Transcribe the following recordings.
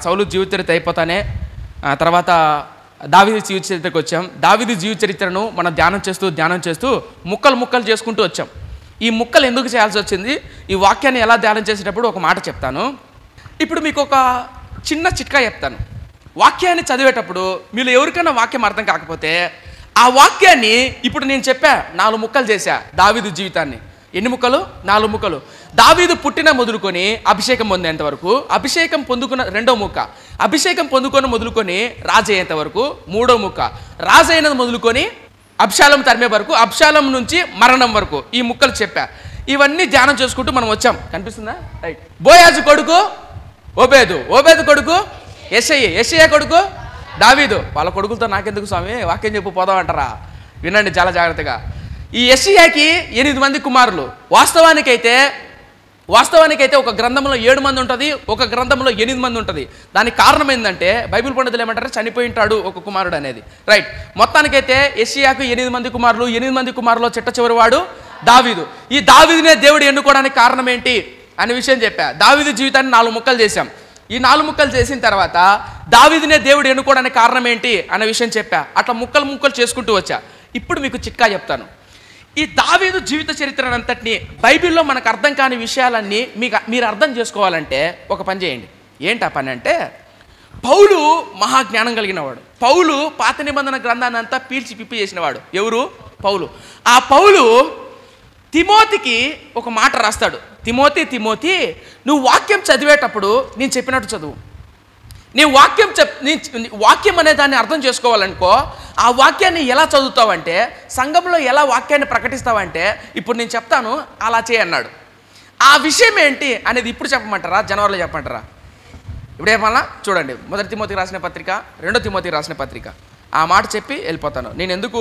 సౌలు జీవిత చరిత్ర అయిపోతానే తర్వాత దావీదు జీవిత చరిత్రకు వచ్చాం. దావీదు జీవిత చరిత్రను మనం ధ్యానం చేస్తూ ముక్కలు చేసుకుంటూ వచ్చాం. ఈ ముక్కలు ఎందుకు చేయాల్సి వచ్చింది, ఈ వాక్యాన్ని ఎలా ధ్యానం చేసేటప్పుడు ఒక మాట చెప్తాను. ఇప్పుడు మీకు ఒక చిన్న చిట్కా చెప్తాను. వాక్యాన్ని చదివేటప్పుడు మీరు ఎవరికైనా వాక్యం అర్థం కాకపోతే ఆ వాక్యాన్ని ఇప్పుడు నేను చెప్పా 4 ముక్కలు చేశా. దావీదు జీవితాన్ని ఎన్ని ముక్కలు? 4 ముక్కలు. దావీదు పుట్టిన మొదలుకొని అభిషేకం పొందేంత వరకు, అభిషేకం పొందుకున్న 2వ ముక్క, అభిషేకం మొదలుకొని రాజు అయ్యేంత వరకు 3వ ముక్క, రాజు అయినది మొదలుకొని అబ్షాలం తరిమే వరకు, అబ్షాలం నుంచి మరణం వరకు ఈ ముక్కలు చెప్పా. ఇవన్నీ ధ్యానం చేసుకుంటూ మనం వచ్చాం. కనిపిస్తుందా? రైట్. బోయాజు కొడుకు ఓబేదు కొడుకు యెషయా కొడుకు దావీదు. వాళ్ళ కొడుకులతో నాకెందుకు స్వామి, వాక్యం చెప్పు పోదాం అంటారా? వినండి చాలా జాగ్రత్తగా. ఈ యెషయాకి 8 మంది కుమారులు. వాస్తవానికైతే ఒక గ్రంథంలో 7 మంది ఉంటుంది, ఒక గ్రంథంలో 8 మంది ఉంటుంది. దానికి కారణం ఏంటంటే బైబిల్ పండితులు ఏమంటారు, చనిపోయి ఉంటాడు ఒక కుమారుడు అనేది. రైట్. మొత్తానికైతే యెషయాకు 8 మంది కుమారులు, 8 మంది కుమారులో చిట్ట చివరి వాడు దావీదు. ఈ దావీదునే దేవుడు ఎన్నుకోవడానికి కారణం ఏంటి అనే విషయం చెప్పా. దావీదు జీవితాన్ని 4 ముక్కలు చేశాం. ఈ 4 ముక్కలు చేసిన తర్వాత దావీదునే దేవుడు ఎన్నుకోవడానికి కారణం ఏంటి అనే విషయం చెప్పా. అట్లా ముక్కలు చేసుకుంటూ వచ్చా. ఇప్పుడు మీకు చిట్కా చెప్తాను. ఈ దావీదు జీవిత చరిత్రనంతటిని బైబిల్లో మనకు అర్థం కాని విషయాలన్నీ మీరు అర్థం చేసుకోవాలంటే ఒక పని చేయండి. ఏంటి ఆ పని అంటే, పౌలు మహాజ్ఞానం కలిగిన వాడు. పౌలు పాత నిబంధన గ్రంథాన్ని అంతా పీల్చి పిప్పి చేసినవాడు. ఎవరు? పౌలు. ఆ పౌలు తిమోతికి ఒక మాట రాస్తాడు. తిమోతి, నువ్వు వాక్యం చదివేటప్పుడు నేను చెప్పినట్టు చదువు. నీ వాక్యం అనే దాన్ని అర్థం చేసుకోవాలనుకో, ఆ వాక్యాన్ని ఎలా చదువుతావంటే, సంఘంలో ఎలా వాక్యాన్ని ప్రకటిస్తావంటే ఇప్పుడు నేను చెప్తాను, అలా చేయన్నాడు. ఆ విషయం ఏంటి అనేది ఇప్పుడు చెప్పమంటారా, జనవరిలో చెప్పమంటారా? ఇప్పుడు ఏమన్నా చూడండి, 1 తిమోతికి రాసిన పత్రిక, 2 తిమోతికి రాసిన పత్రిక. ఆ మాట చెప్పి వెళ్ళిపోతాను. నేను ఎందుకు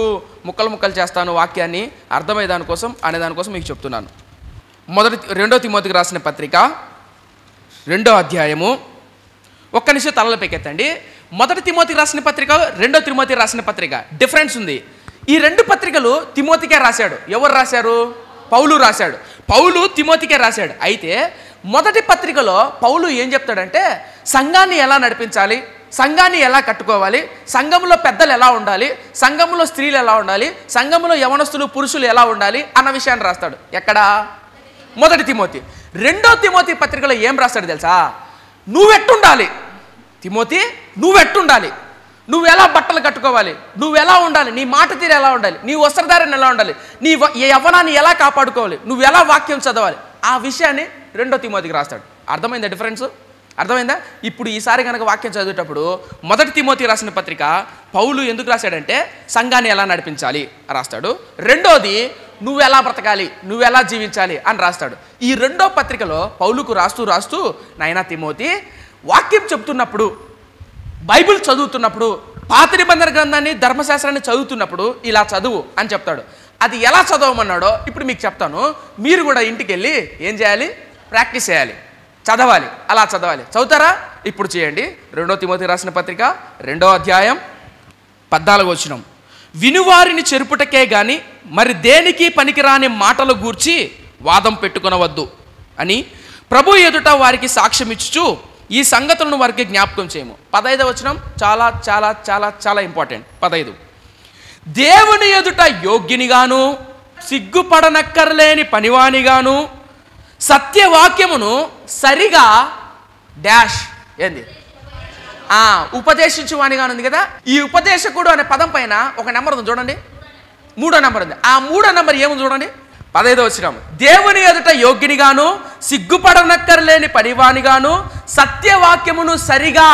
ముక్కలు చేస్తాను వాక్యాన్ని అర్థమయ్యే దానికోసం అనేదానికోసం మీకు చెప్తున్నాను. 2 తిమోతికి రాసిన పత్రిక 2వ అధ్యాయము. ఒక్క నిమిషం తలలు పెకెత్తండి. 1 తిమోతికి రాసిన పత్రిక, 2 తిమోతికి రాసిన పత్రిక డిఫరెన్స్ ఉంది. ఈ 2 పత్రికలు తిమోతికే రాశాడు. ఎవరు రాశారు? పౌలు రాశాడు. పౌలు తిమోతికే రాశాడు. అయితే 1 పత్రికలో పౌలు ఏం చెప్తాడంటే, సంఘాన్ని ఎలా నడిపించాలి, సంఘాన్ని ఎలా కట్టుకోవాలి, సంఘంలో పెద్దలు ఎలా ఉండాలి, సంఘంలో స్త్రీలు ఎలా ఉండాలి, సంఘంలో యవనస్తులు పురుషులు ఎలా ఉండాలి అన్న విషయాన్ని రాస్తాడు. ఎక్కడ? 1 తిమోతి. 2 తిమోతి పత్రికలో ఏం రాస్తాడు తెలుసా? నువ్వెట్టుండాలి తిమోతి, నువ్వెట్టుండాలి, నువ్వు ఎలా బట్టలు కట్టుకోవాలి, నువ్వు ఎలా ఉండాలి, నీ మాట తీరు ఎలా ఉండాలి, నీ వస్త్రధారణ ఎలా ఉండాలి, నీ యవ్వనాన్ని ఎలా కాపాడుకోవాలి, నువ్వు ఎలా వాక్యం చదవాలి, ఆ విషయాన్ని 2 తిమోతికి రాస్తాడు. అర్థమైందా డిఫరెన్స్? అర్థమైందా? ఇప్పుడు ఈసారి కనుక వాక్యం చదివేటప్పుడు 1 తిమోతికి రాసిన పత్రిక పౌలు ఎందుకు రాశాడంటే సంఘాన్ని ఎలా నడిపించాలి రాస్తాడు. 2వది నువ్వు ఎలా బ్రతకాలి, నువ్వు ఎలా జీవించాలి అని రాస్తాడు. ఈ 2వ పత్రికలో పౌలుకు రాస్తూ నాయనా తిమోతి, వాక్యం చెప్తున్నప్పుడు, బైబిల్ చదువుతున్నప్పుడు, పాత నిబంధన గ్రంథాన్ని ధర్మశాస్త్రాన్ని చదువుతున్నప్పుడు ఇలా చదువు అని చెప్తాడు. అది ఎలా చదవమన్నాడో ఇప్పుడు మీకు చెప్తాను. మీరు కూడా ఇంటికి వెళ్ళి ఏం చేయాలి? ప్రాక్టీస్ చేయాలి, చదవాలి. అలా చదవాలి. చదువుతారా? ఇప్పుడు చేయండి. 2 తిమోతికి రాసిన పత్రిక 2వ అధ్యాయం 14వ వచనం. వినువారిని చెరుపుటకే గాని మరి దేనికి పనికిరాని మాటలు గూర్చి వాదం పెట్టుకొనవద్దు అని ప్రభు ఎదుట వారికి సాక్ష్యం ఇచ్చుచు ఈ సంగతులను వారికి జ్ఞాపకం చేయము. 15వ వచనం చాలా చాలా చాలా చాలా ఇంపార్టెంట్. 15, దేవుని ఎదుట యోగ్యునిగాను సిగ్గుపడనక్కర్లేని పనివానిగాను సత్యవాక్యమును సరిగా డాష్ ఏంది ఉపదేశించువానిగాను ఉంది కదా. ఈ ఉపదేశకుడు అనే పదం పైన ఒక నెంబర్ ఉంది చూడండి, 3వ నెంబర్ ఉంది. ఆ 3వ నెంబర్ ఏముంది చూడండి. 15వ వచనం, దేవుని ఎదుట యోగ్యునిగాను సిగ్గుపడనక్కర్లేని పనివానిగాను సత్యవాక్యమును సరిగా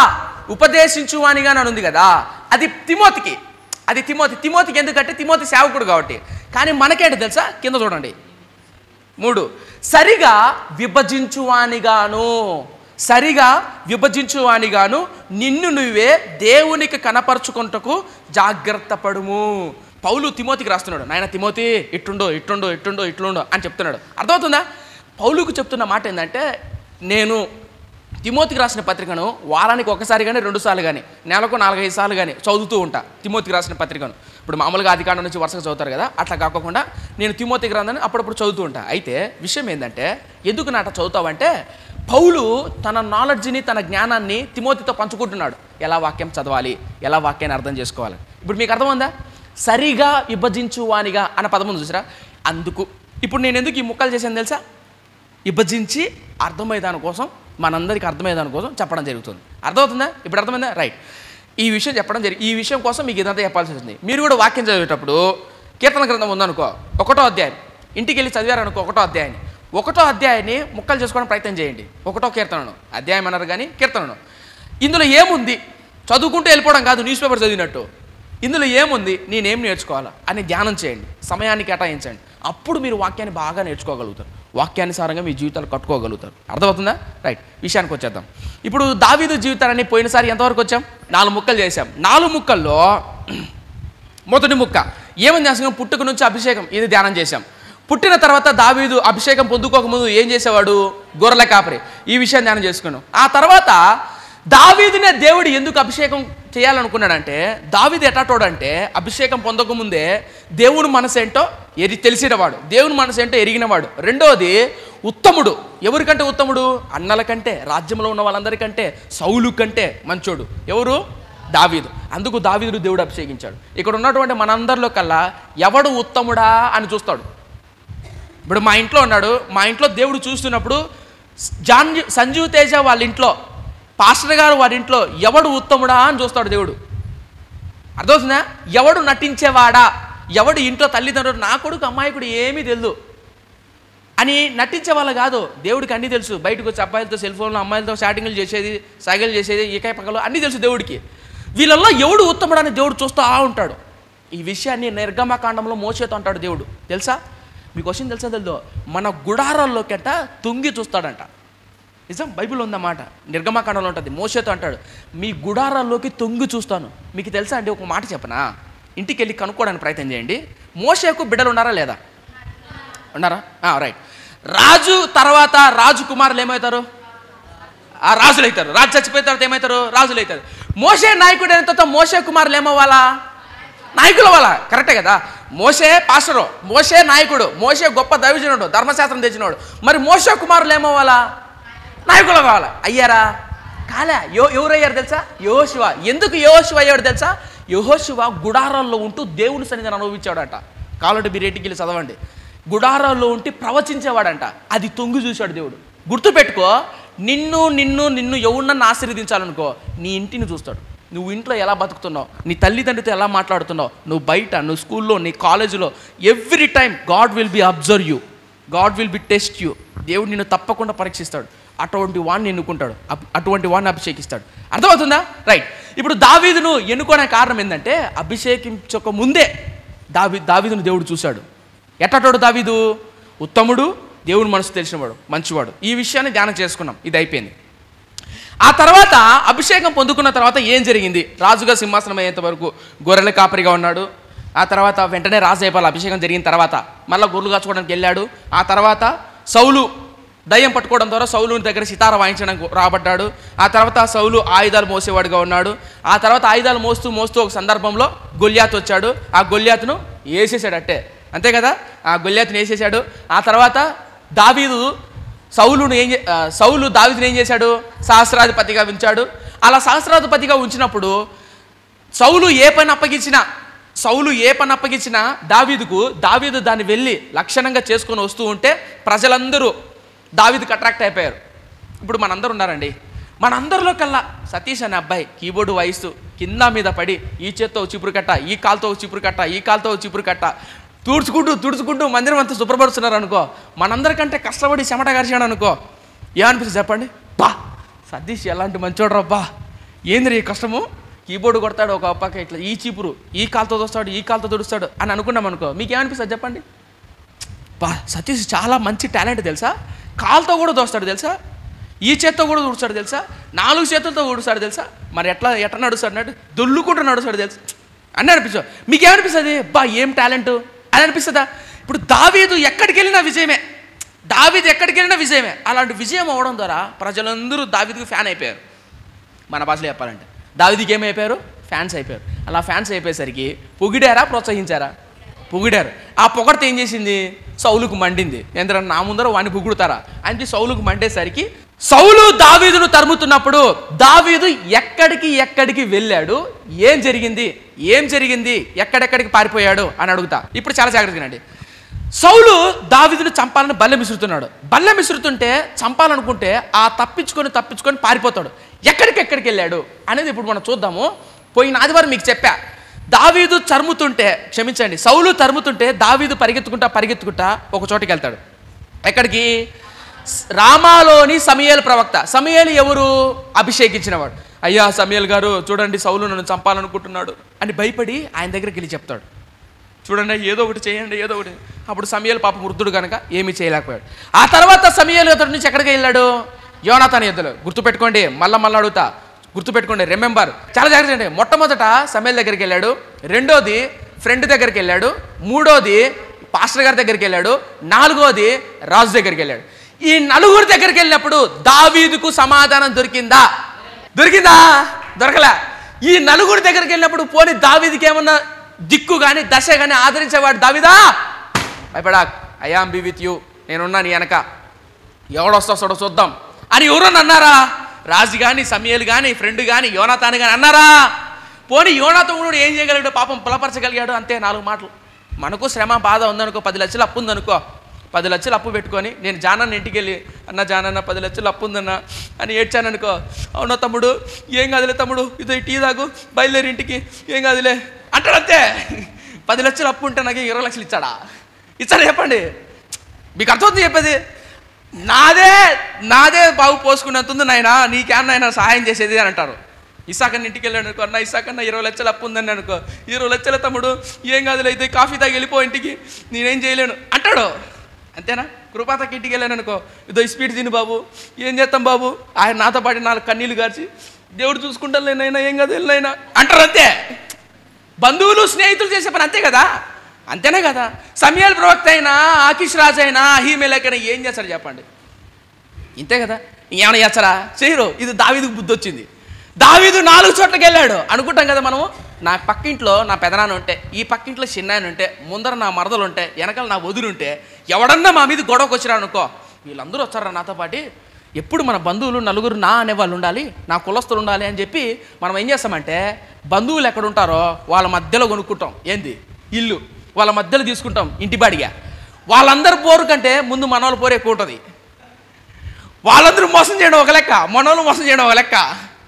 ఉపదేశించువానిగాను అని ఉంది కదా. అది తిమోతికి. తిమోతికి ఎందుకంటే తిమోతి సేవకుడు కాబట్టి. కానీ మనకేంటి తెలుసా? కింద చూడండి 3, సరిగా విభజించువానిగాను నిన్ను నువ్వే దేవునికి కనపరుచుకుంటకు జాగ్రత్త పడుము. పౌలు తిమోతికి రాస్తున్నాడు, నాయన తిమోతి ఇట్లుండో అని చెప్తున్నాడు. అర్థమవుతుందా? పౌలుకు చెప్తున్న మాట ఏంటంటే, నేను తిమోతికి రాసిన పత్రికను వారానికి ఒకసారి కానీ 2 సార్లు కానీ నెలకు 4-5 సార్లు కానీ చదువుతూ ఉంటా. తిమోతికి రాసిన పత్రికను ఇప్పుడు మామూలుగా ఆదికాండం నుంచి వరుసగా చదువుతారు కదా, అట్లా కాకుండా నేను తిమోతి గ్రంథాన్ని అప్పుడప్పుడు చదువుతూ ఉంటా. అయితే విషయం ఏంటంటే, ఎందుకు నాట చదువుతావంటే పౌలు తన నాలెడ్జ్ని, తన జ్ఞానాన్ని తిమోతితో పంచుకుంటున్నాడు. ఎలా వాక్యం చదవాలి, ఎలా వాక్యాన్ని అర్థం చేసుకోవాలి. ఇప్పుడు మీకు అర్థమైందా? సరిగా విభజించువానిగా అన్న పదం ఉంది చూసారా? అందుకు ఇప్పుడు నేను ఎందుకు ఈ ముక్కలు చేశాను తెలుసా? విభజించి అర్థమయ్యేదాని కోసం, మనందరికీ అర్థమయ్యేదాని కోసం చెప్పడం జరుగుతుంది. అర్థమవుతుందా? ఇప్పుడు అర్థమైందా? రైట్. ఈ విషయం చెప్పడం ఈ విషయం కోసం మీకు ఇదంతా చెప్పాల్సి వస్తుంది. మీరు కూడా వాక్యం చదివేటప్పుడు కీర్తన గ్రంథం ఉందనుకో, 1వ అధ్యాయం, ఇంటికి వెళ్ళి చదివారనుకో 1వ అధ్యాయాన్ని, 1వ అధ్యాయాన్ని ముక్కలు చేసుకోవడం ప్రయత్నం చేయండి. 1వ కీర్తనను, అధ్యాయం అన్నారు కానీ కీర్తనను. ఇందులో ఏముంది? చదువుకుంటూ వెళ్ళిపోవడం కాదు, న్యూస్ పేపర్ చదివినట్టు. ఇందులో ఏముంది, నేనేం నేర్చుకోవాలా అని ధ్యానం చేయండి, సమయాన్ని కేటాయించండి. అప్పుడు మీరు వాక్యాన్ని బాగా నేర్చుకోగలుగుతారు, వాక్యానుసారంగా మీ జీవితాలు కట్టుకోగలుగుతారు. అర్థమవుతుందా? రైట్. విషయానికి వచ్చేద్దాం. ఇప్పుడు దావీదు జీవితాన్ని పోయినసారి ఎంతవరకు వచ్చాం? 4 ముక్కలు చేశాం. 4 ముక్కల్లో మొదటి ముక్క ఏమని చేసాం? పుట్టుక నుంచి అభిషేకం, ఇది ధ్యానం చేశాం. పుట్టిన తర్వాత దావీదు అభిషేకం పొందుకోకముందు ఏం చేసేవాడు? గొర్రెల కాపరి. ఈ విషయాన్ని ధ్యానం చేసుకున్నాం. ఆ తర్వాత దావీదునే దేవుడు ఎందుకు అభిషేకం చేయాలనుకున్నాడంటే, దావీదు ఎటాటోడంటే అభిషేకం పొందకముందే దేవుని మనసు ఏంటో తెలిసినవాడు, దేవుని మనసు ఏంటో ఎరిగినవాడు. రెండోది ఉత్తముడు. ఎవరికంటే ఉత్తముడు? అన్నల కంటే, రాజ్యంలో ఉన్న వాళ్ళందరికంటే, సౌలు కంటే మంచోడు. ఎవరు? దావీదు. అందుకు దావీదును దేవుడు అభిషేకించాడు. ఇక్కడ ఉన్నటువంటి మనందరిలో కల్లా ఎవడు ఉత్తముడా అని చూస్తాడు. ఇప్పుడు మా ఇంట్లో ఉన్నాడు, మా ఇంట్లో దేవుడు చూస్తున్నప్పుడు సంజీవ్ తేజ వాళ్ళ ఇంట్లో, పాస్టర్ గారు వారి ఇంట్లో ఎవడు ఉత్తముడా అని చూస్తాడు దేవుడు. అర్థమవుతుందా? ఎవడు నటించేవాడా, ఎవడు ఇంట్లో తల్లిదండ్రులు నా కొడుకు అమ్మాయికుడు ఏమీ తెలియదు అని నటించే వాళ్ళు కాదు, దేవుడికి అన్నీ తెలుసు. బయటకు వచ్చి అబ్బాయిలతో సెల్ ఫోన్లో అమ్మాయిలతో చాటింగ్లు చేసేది, సైగలు చేసేది, ఈకాయ పక్కలో అన్నీ తెలుసు దేవుడికి. వీళ్ళల్లో ఎవడు ఉత్తముడు అని దేవుడు చూస్తూ ఉంటాడు. ఈ విషయాన్ని నిర్గమకాండంలో మోసేతో అంటాడు దేవుడు. తెలుసా? మీకు క్వశ్చన్ తెలుసా? తెలుదో మన గుడారాల్లోకంట తొంగి చూస్తాడంట. నిజం, బైబిల్ ఉందన్నమాట. నిర్గమకాండంలో ఉంటుంది. మోసేతో అంటాడు, మీ గుడారాల్లోకి తొంగి చూస్తాను. మీకు తెలుసా అండి? ఒక మాట చెప్పనా? ఇంటికి వెళ్ళి కనుక్కోవడానికి ప్రయత్నం చేయండి. మోసేకు బిడ్డలు ఉన్నారా లేదా? ఉన్నారా? రైట్. రాజు తర్వాత రాజు కుమారులు ఏమవుతారు? రాజులు అవుతారు. రాజు చచ్చిపోయిన తర్వాత ఏమవుతారు? రాజులు అవుతారు. మోసే నాయకుడు అయిన తర్వాత మోసే కుమారులు ఏమవ్వాలా? నాయకులు అవ్వాలా. కరెక్టే కదా? మోసే పాస్టరు, మోసే నాయకుడు, మోసే గొప్ప దైవజనుడు, ధర్మశాస్త్రం తెచ్చినోడు. మరి మోసే కుమారులు ఏమవ్వాలా? నాయకులు కావాలా? అయ్యారా? కాలే. ఎవరయ్యారు తెలుసా? యెహోషువ. ఎందుకు యెహోషువ అయ్యాడు తెలుసా? యెహోషువ గుడారాల్లో ఉంటూ దేవుని సన్నిధిని అనుభవించాడంట. కావాలంటే మీరు ఇంటికి వెళ్ళి చదవండి. గుడారాల్లో ఉండి ప్రవచించేవాడంట. అది తొంగి చూశాడు దేవుడు. గుర్తుపెట్టుకో, నిన్ను నిన్ను నిన్ను ఎవరినన్నా ఆశీర్వదించాలనుకో, నీ ఇంటిని చూస్తాడు. నువ్వు ఇంట్లో ఎలా బతుకుతున్నావు, నీ తల్లిదండ్రులతో ఎలా మాట్లాడుతున్నావు, నువ్వు బయట, నువ్వు స్కూల్లో, నీ కాలేజీలో, every time God will be observe you, God will be test you. దేవుడు నిన్ను తప్పకుండా పరీక్షిస్తాడు. అటువంటి వాడిని ఎన్నుకుంటాడు, అటువంటి వాడిని అభిషేకిస్తాడు. అర్థమవుతుందా? రైట్. ఇప్పుడు దావీదును ఎన్నుకోనే కారణం ఏంటంటే, అభిషేకించక ముందే దావీదును దేవుడు చూశాడు. ఎట్టటోడు దావీదు? ఉత్తముడు, దేవుని మనసు తెలిసినవాడు, మంచివాడు. ఈ విషయాన్ని ధ్యానం చేసుకున్నాం. ఇది అయిపోయింది. ఆ తర్వాత అభిషేకం పొందుకున్న తర్వాత ఏం జరిగింది? రాజుగా సింహాసనం అయ్యేంత వరకు గొర్రెల కాపరిగా ఉన్నాడు. ఆ తర్వాత వెంటనే రాజు అయిపోవాలి. అభిషేకం జరిగిన తర్వాత మళ్ళీ గొర్రెలు కాచుకోవడానికి వెళ్ళాడు. ఆ తర్వాత సౌలు దయ్యం పట్టుకోవడం ద్వారా సౌలుని దగ్గర సితార వాయించడానికి రాబడ్డాడు. ఆ తర్వాత సౌలు ఆయుధాలు మోసేవాడిగా ఉన్నాడు. ఆ తర్వాత ఆయుధాలు మోస్తూ మోస్తూ ఒక సందర్భంలో గొల్యాతు వచ్చాడు. ఆ గొల్యాతును వేసేసాడు అట్టే, అంతే కదా? ఆ గొల్యాతుని వేసేసాడు. ఆ తర్వాత సౌలు దావీదుని ఏం చేశాడు? సహస్రాధిపతిగా ఉంచాడు. అలా సహస్రాధిపతిగా ఉంచినప్పుడు సౌలు ఏ పని అప్పగించినా దావీదు దాన్ని వెళ్ళి లక్షణంగా చేసుకొని వస్తూ ఉంటే ప్రజలందరూ దావీదుకి అట్రాక్ట్ అయిపోయారు. ఇప్పుడు మనందరూ ఉన్నారండి, మనందరిలో కల్లా సతీష్ అనే అబ్బాయి కీబోర్డు వాయిస్తూ కింద మీద పడి ఈ చేత్తో చిపురు కట్ట, ఈ కాలుతో చిపురు కట్ట, ఈ కాలుతో చిపురు కట్ట తుడుచుకుంటూ మందిరం అంతా శుభ్రపరుస్తున్నారు అనుకో, మనందరికంటే కష్టపడి చెమట గారిచాడు అనుకో, ఏమనిపిస్తుంది చెప్పండి? బా సతీష్ ఎలాంటి మంచోడు రబ్బా, ఏంది ఈ కష్టము? కీబోర్డు కొడతాడు ఒక పక్క, ఇట్లా ఈ చీపురు ఈ కాలుతో తోస్తాడు, ఈ కాలుతో తుడుస్తాడు అని అనుకున్నాం అనుకో, మీకు ఏమనిపిస్తుంది చెప్పండి? బా సతీష్ చాలా మంచి టాలెంట్ తెలుసా, కాలుతో కూడా దోస్తాడు తెలుసా, ఈ చేత్తో కూడా తుడుస్తాడు తెలుసా, 4 చేతులతో తుడుస్తాడు తెలుసా, మరి ఎట్లా నడుస్తాడు అన్నట్టు దొల్లుకుంటూ నడుస్తాడు తెలుసా అని అనిపిస్తుంది. మీకేమనిపిస్తుంది? బా ఏం టాలెంట్ అని అనిపిస్తుందా? ఇప్పుడు దావీదు ఎక్కడికి వెళ్ళినా విజయమే. అలాంటి విజయం అవ్వడం ద్వారా ప్రజలందరూ దావీదుకి ఫ్యాన్ అయిపోయారు. మన భాషలో చెప్పాలంటే దావీదుకి ఏమైపోయారు? ఫ్యాన్స్ అయిపోయారు. అలా ఫ్యాన్స్ అయిపోయేసరికి పొగిడారా, ప్రోత్సహించారా? పొగిడారు. ఆ పొగడితే ఏం చేసింది? సౌలుకు మండింది. ఎందుకంటే నా ముందర వాడిని పొగుడుతారా అని సౌలుకు మండేసరికి సౌలు దావీదును తరుముతున్నప్పుడు దావీదు ఎక్కడికి వెళ్ళాడు, ఏం జరిగింది, ఎక్కడెక్కడికి పారిపోయాడు అని అడుగుతా. ఇప్పుడు చాలా జాగ్రత్తగానండి. సౌలు దావీదును చంపాలని బల్లెం విసురుతుంటే చంపాలనుకుంటే ఆ తప్పించుకొని పారిపోతాడు. ఎక్కడికి వెళ్ళాడు అనేది ఇప్పుడు మనం చూద్దాము. పోయిన ఆదివారం మీకు చెప్పా, సౌలు తరుముతుంటే దావీదు పరిగెత్తుకుంటా ఒక చోటికి వెళ్తాడు. ఎక్కడికి? రామాలోని సమూయేలు ప్రవక్త. సమూయేలు ఎవరు? అభిషేకించినవాడు. అయ్యా సమూయేలు గారు చూడండి, సౌలు నన్ను చంపాలనుకుంటున్నాడు అని భయపడి ఆయన దగ్గరికి వెళ్ళి చెప్తాడు, చూడండి ఏదో ఒకటి చేయండి, ఏదో ఒకటి. అప్పుడు సమూయేలు పాప వృద్ధుడు కనుక ఏమీ చేయలేకపోయాడు. ఆ తర్వాత సమూయేలు అతడి నుంచి ఎక్కడికి వెళ్ళాడు? యోనాతాను యుద్ధంలో. గుర్తుపెట్టుకోండి, మళ్ళా అడుగుతా, గుర్తుపెట్టుకోండి, రిమెంబర్. చాలా జాగ్రత్త అండి. మొట్టమొదట సమూయేలు దగ్గరికి వెళ్ళాడు, రెండోది ఫ్రెండ్ దగ్గరికి వెళ్ళాడు, మూడోది పాస్టర్ గారి దగ్గరికి వెళ్ళాడు, నాలుగోది రాజు దగ్గరికి వెళ్ళాడు. ఈ నలుగురు దగ్గరికి వెళ్ళినప్పుడు దావీదుకు సమాధానం దొరికిందా? దొరకలే. ఈ నలుగురు దగ్గరికి వెళ్ళినప్పుడు పోనీ దావీదుకి ఏమన్నా దిక్కు కానీ దశ కానీ ఆదరించేవాడు? దావీదా భయపడా, I am be with you, నేనున్నా నీ వెనక, ఎవడొస్తాడో చూద్దాం అని ఎవరన్నా అన్నారా? రాజు కానీ, సమూయేలు కానీ, ఫ్రెండ్ కానీ, యోనాతాను కానీ అన్నారా? పోనీ యోనాతాను ఏం చేయగలిగాడు? పాపం బలపరచగలిగాడు, అంతే 4 మాటలు. మనకు శ్రమ బాధ ఉందనుకో, 10 లక్షలు అప్పు ఉందనుకో, 10 లక్షలు అప్పు పెట్టుకొని నేను జానన్న ఇంటికి వెళ్ళి, అన్న జానన్న 10 లక్షలు అప్పు ఉందన్న అని ఏడ్చాను అనుకో, అవునా తమ్ముడు, ఏం కాదులే తమ్ముడు, ఇది టీ తాగు, బయలుదేరి ఇంటికి, ఏం కాదులే అంటాడు అంతే. 10 లక్షలు అప్పు ఉంటే నాకు 20 లక్షలు ఇచ్చాడా చెప్పండి? మీకు అర్థమవుతుంది చెప్పేది? నాదే బాగు పోసుకున్నంతుంది నాయన, నీకేమన్నా సహాయం చేసేది అని అంటారు. ఇసాకన్న ఇంటికి వెళ్ళాడు అనుకో, అన్న ఇసాకన్న 20 లక్షలు అప్పు ఉందని అనుకో, 20 లక్షల తమ్ముడు, ఏం కాదులే అయితే కాఫీ తాగి వెళ్ళిపో ఇంటికి, నేనేం చేయలేను అంటాడు. అంతేనా? కృపాతకి ఇంటికి వెళ్ళాను అనుకో, ఇదో స్పీడ్ తిని బాబు, ఏం చేస్తాం బాబు, ఆయన నాతో పాటు 4 కన్నీళ్ళు గార్చి, దేవుడు చూసుకుంటాను లేనైనా, ఏం కాదు వెళ్ళినైనా అంటారు అంతే. బంధువులు స్నేహితులు చేసే పని అంతే కదా, అంతేనే కదా. సమూయేలు ప్రవక్త అయినా, ఆకీష్ రాజు అయినా, అహీమెలెకైనా ఏం చేస్తారు చెప్పండి? ఇంతే కదా. ఇంకేమైనా చేస్తారా? చేయరు. ఇది దావీదుకు బుద్ధి వచ్చింది. దావీదు 4 చోట్లకి వెళ్ళాడు అనుకుంటాం కదా మనము. నా పక్కింట్లో నా పెదనాన్న ఉంటే, ఈ పక్కింట్లో చిన్నాయన ఉంటే, ముందర నా మరదలు ఉంటే, వెనకాల నా వదులు ఉంటే, ఎవడన్నా మా మీద గొడవకు వచ్చిరా అనుకో, వీళ్ళందరూ వచ్చారా నాతో పాటు, ఎప్పుడు మన బంధువులు నలుగురు నా అనేవాళ్ళు ఉండాలి, నా కులస్తులు ఉండాలి అని చెప్పి మనం ఏం చేస్తామంటే, బంధువులు ఎక్కడ ఉంటారో వాళ్ళ మధ్యలో కొనుక్కుంటాం. ఏంది? ఇల్లు. వాళ్ళ మధ్యలో తీసుకుంటాం ఇంటి బాడిగా. వాళ్ళందరూ పోరు కంటే ముందు మనోళ్ళ పోరు ఎక్కువ ఉంటుంది. వాళ్ళందరూ మోసం చేయడం ఒక లెక్క, మనోళ్ళు మోసం చేయడం ఒక లెక్క.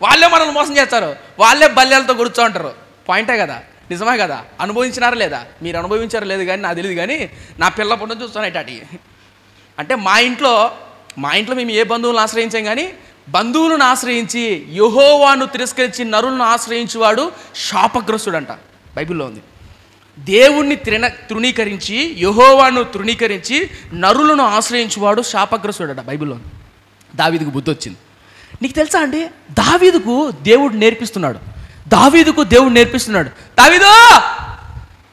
వాళ్ళే మనల్ని మోసం చేస్తారు, వాళ్ళే బల్యాలతో కూర్చో ఉంటారు. పాయింటే కదా, నిజమే కదా. అనుభవించినారా లేదా? మీరు అనుభవించారా లేదు కానీ నాకు తెలియదు, కానీ నా పిల్ల పుట్టిన చూస్తాను ఇటాటి. అంటే మా ఇంట్లో మేము ఏ బంధువులను ఆశ్రయించాం, కానీ బంధువులను ఆశ్రయించి యెహోవాను తిరస్కరించి నరులను ఆశ్రయించేవాడు శాపగ్రస్తుడు అంట, బైబిల్లో ఉంది. దేవుణ్ణి తృణీకరించి, యెహోవాను తృణీకరించి నరులను ఆశ్రయించేవాడు శాపగ్రస్తుడట, బైబిల్లో ఉంది. దావీదుకు బుద్ధి వచ్చింది. నీకు తెలుసా అండి, దావీదుకు దేవుడు నేర్పిస్తున్నాడు. దావీదు,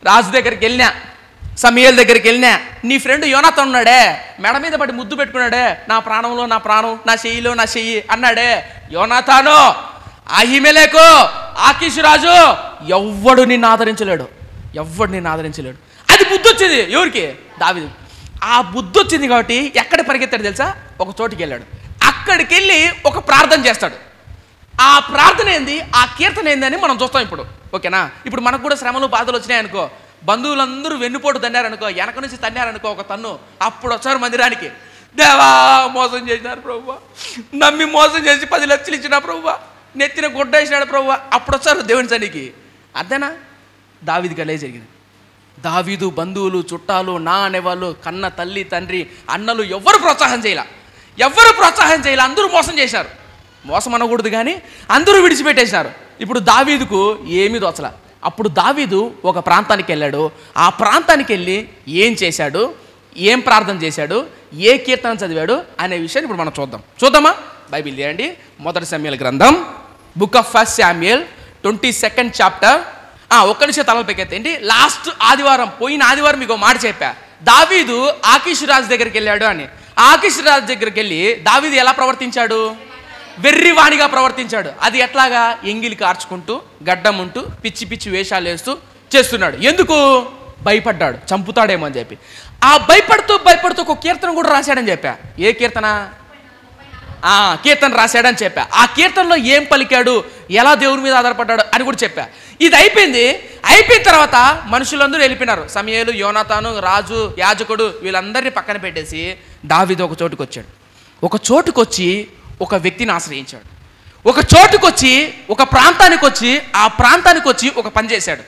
రాజు దగ్గరికి వెళ్ళినా, సమూయేలు దగ్గరికి వెళ్ళినా, నీ ఫ్రెండ్ యోనాతాను ఉన్నాడే, మెడ మీద పడి ముద్దు పెట్టుకున్నాడే, నా ప్రాణంలో నా ప్రాణం, నా చెయ్యిలో నా చెయ్యి అన్నాడే, యోనాతాను, అహీమెలెకు, ఆకీషు రాజు, ఎవ్వడు నిన్ను ఆదరించలేడు. అది బుద్ధి వచ్చింది ఎవరికి? దావీదు. ఆ బుద్ధి వచ్చింది కాబట్టి ఎక్కడ పరిగెత్తాడు తెలుసా? ఒక చోటికి వెళ్ళాడు. అక్కడికి వెళ్ళి ఒక ప్రార్థన చేస్తాడు. ఆ ప్రార్థన ఏంది, ఆ కీర్తన ఏంది అని మనం చూస్తాం ఇప్పుడు. ఓకేనా? ఇప్పుడు మనకు కూడా శ్రమలు బాధలు వచ్చినాయనుకో, బంధువులందరూ వెన్నుపోటు తన్నారనుకో, వెనక నుంచి తన్నారనుకో ఒక తన్ను, అప్పుడు వచ్చారు మందిరానికి, దేవా మోసం చేసినారు ప్రభువా, నమ్మి మోసం చేసి 10 లక్షలు ఇచ్చినా ప్రభువా, నెత్తిన గుడ్డ వేసినాడు ప్రభువా, అప్పుడు వచ్చారు దేవుని సన్నిధికి. అంతేనా? దావీదుకి అలే జరిగింది. దావీదు బంధువులు, చుట్టాలు, నా అనేవాళ్ళు, కన్న తల్లి తండ్రి అన్నలు ఎవ్వరు ప్రోత్సాహం చేయాల, అందరూ మోసం చేశారు. మోసం అనకూడదు కానీ అందరూ విడిచిపెట్టేసినారు. ఇప్పుడు దావీదుకు ఏమీ దోచల. అప్పుడు దావీదు ఒక ప్రాంతానికి వెళ్ళాడు. ఆ ప్రాంతానికి వెళ్ళి ఏం చేశాడు, ఏం ప్రార్థన చేశాడు, ఏ కీర్తన చదివాడు అనే విషయాన్ని ఇప్పుడు మనం చూద్దామా? బైబిల్ తీయండి. 1 సమూయేలు గ్రంథం, book of 1 Samuel 22nd chapter. ఒక్క నిమిషం తలలు పెక్కెత్తండి. లాస్ట్ ఆదివారం, పోయిన ఆదివారం మీకు మాట చెప్పా, దావీదు ఆకీషు రాజు దగ్గరికి వెళ్ళాడు అని. ఆకీషు రాజు దగ్గరికి వెళ్ళి దావీదు ఎలా ప్రవర్తించాడు? వెర్రివాణిగా ప్రవర్తించాడు. అది ఎట్లాగా? ఎంగిలి కార్చుకుంటూ, గడ్డం ఉంటూ, పిచ్చి పిచ్చి వేషాలు వేస్తూ చేస్తున్నాడు. ఎందుకు? భయపడ్డాడు, చంపుతాడేమో అని చెప్పి. ఆ భయపడుతూ ఒక కీర్తన కూడా రాశాడని చెప్పా. ఏ కీర్తన? కీర్తన రాశాడని చెప్పా. ఆ కీర్తనలో ఏం పలికాడు, ఎలా దేవుని మీద ఆధారపడ్డాడు అని కూడా చెప్పా. ఇది అయిపోయిన తర్వాత మనుషులందరూ వెళ్ళిపోయినారు. సమూయేలు, యోనాతాను, రాజు, యాజకుడు వీళ్ళందరినీ పక్కన పెట్టేసి దావీదు ఒక చోటుకు వచ్చాడు. ఒక చోటుకు వచ్చి ఒక వ్యక్తిని ఆశ్రయించాడు. ఒక చోటుకు వచ్చి ఒక ప్రాంతానికి వచ్చి ఆ ప్రాంతానికి వచ్చి ఒక పని చేశాడు.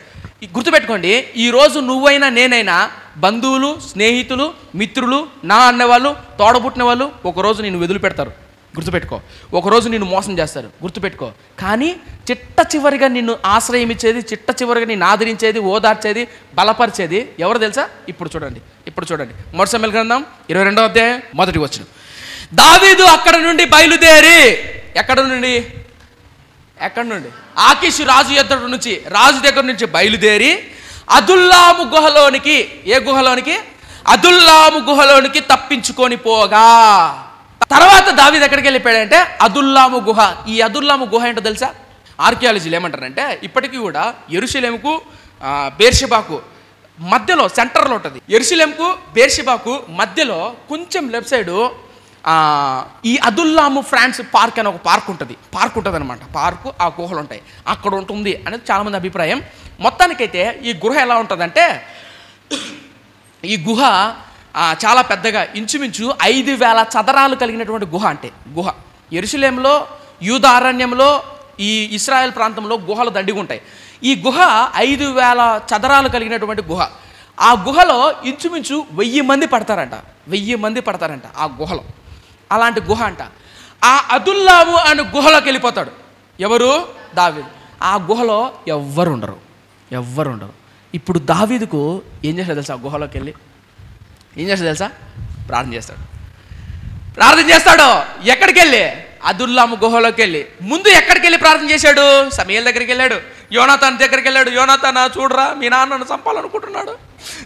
గుర్తుపెట్టుకోండి, ఈరోజు నువ్వైనా నేనైనా బంధువులు, స్నేహితులు, మిత్రులు, నా అన్నవాళ్ళు, తోడబుట్టిన వాళ్ళు ఒకరోజు నిన్ను వదిలిపెడతారు. గుర్తుపెట్టుకో. ఒకరోజు నిన్ను మోసం చేస్తారు. గుర్తుపెట్టుకో. కానీ చిట్ట చివరిగా నిన్ను ఆశ్రయం ఇచ్చేది, చిట్ట చివరిగా నిన్ను ఆదరించేది, ఓదార్చేది, బలపరిచేది ఎవరు తెలుసా? ఇప్పుడు చూడండి. 1 సమూయేలు గ్రంథం 22వ అధ్యాయం 1వ వచనం. దావీదు అక్కడ నుండి బయలుదేరి ఎక్కడి నుండి ఆకీషు రాజు దగ్గర నుంచి బయలుదేరి అదుల్లాము గుహలోనికి, ఏ గుహలోనికి? అదుల్లాము గుహలోనికి తప్పించుకొని పోగా, తర్వాత దావీదు ఎక్కడికి వెళ్ళిపోయాడంటే అదుల్లాము గుహ. ఈ అదుల్లాము గుహ ఏంటో తెలుసా? ఆర్కియాలజీలు ఏమంటారంటే ఇప్పటికీ కూడా యెరూషలేముకు బేర్షెబాకు మధ్యలో సెంటర్లో ఉంటుంది. యెరూషలేముకు బేర్షెబాకు మధ్యలో కొంచెం లెఫ్ట్ సైడు ఈ అదుల్లాము ఫ్రాన్స్ పార్క్ అని ఒక పార్క్ ఉంటుంది అనమాట. పార్కు, ఆ గుహలు ఉంటాయి, అక్కడ ఉంటుంది అనేది చాలామంది అభిప్రాయం. మొత్తానికైతే ఈ గుహ ఎలా ఉంటుందంటే, ఈ గుహ చాలా పెద్దగా, ఇంచుమించు 5,000 చదరాలు కలిగినటువంటి గుహ. అంటే గుహ యెరూషలేములో, యూదా అరణ్యంలో, ఈ ఇశ్రాయేల్ ప్రాంతంలో గుహలు దండిగా ఉంటాయి. ఈ గుహ 5,000 చదరాలు కలిగినటువంటి గుహ. ఆ గుహలో ఇంచుమించు 1000 మంది పడతారంట. 1000 మంది పడతారంట ఆ గుహలో. అలాంటి గుహ అంట. ఆ అదుల్లాము అనే గుహలోకి వెళ్ళిపోతాడు. ఎవరు? దావీదు. ఆ గుహలో ఎవ్వరు ఉండరు. ఇప్పుడు దావీదుకు ఏం చేస్తాడు తెలుసా? గుహలోకి వెళ్ళి ఏం చేస్తాడు తెలుసా? ప్రార్థన చేస్తాడు. ఎక్కడికి వెళ్ళి? అదుల్లాము గుహలోకి వెళ్ళి. ముందు ఎక్కడికి వెళ్ళి ప్రార్థన చేశాడు? సమూయేలు దగ్గరికి వెళ్ళాడు. యోనాతాను దగ్గరికి వెళ్ళాడు. యోనాతాను, చూడరా మీ నాన్నను చంపాలనుకుంటున్నాడు.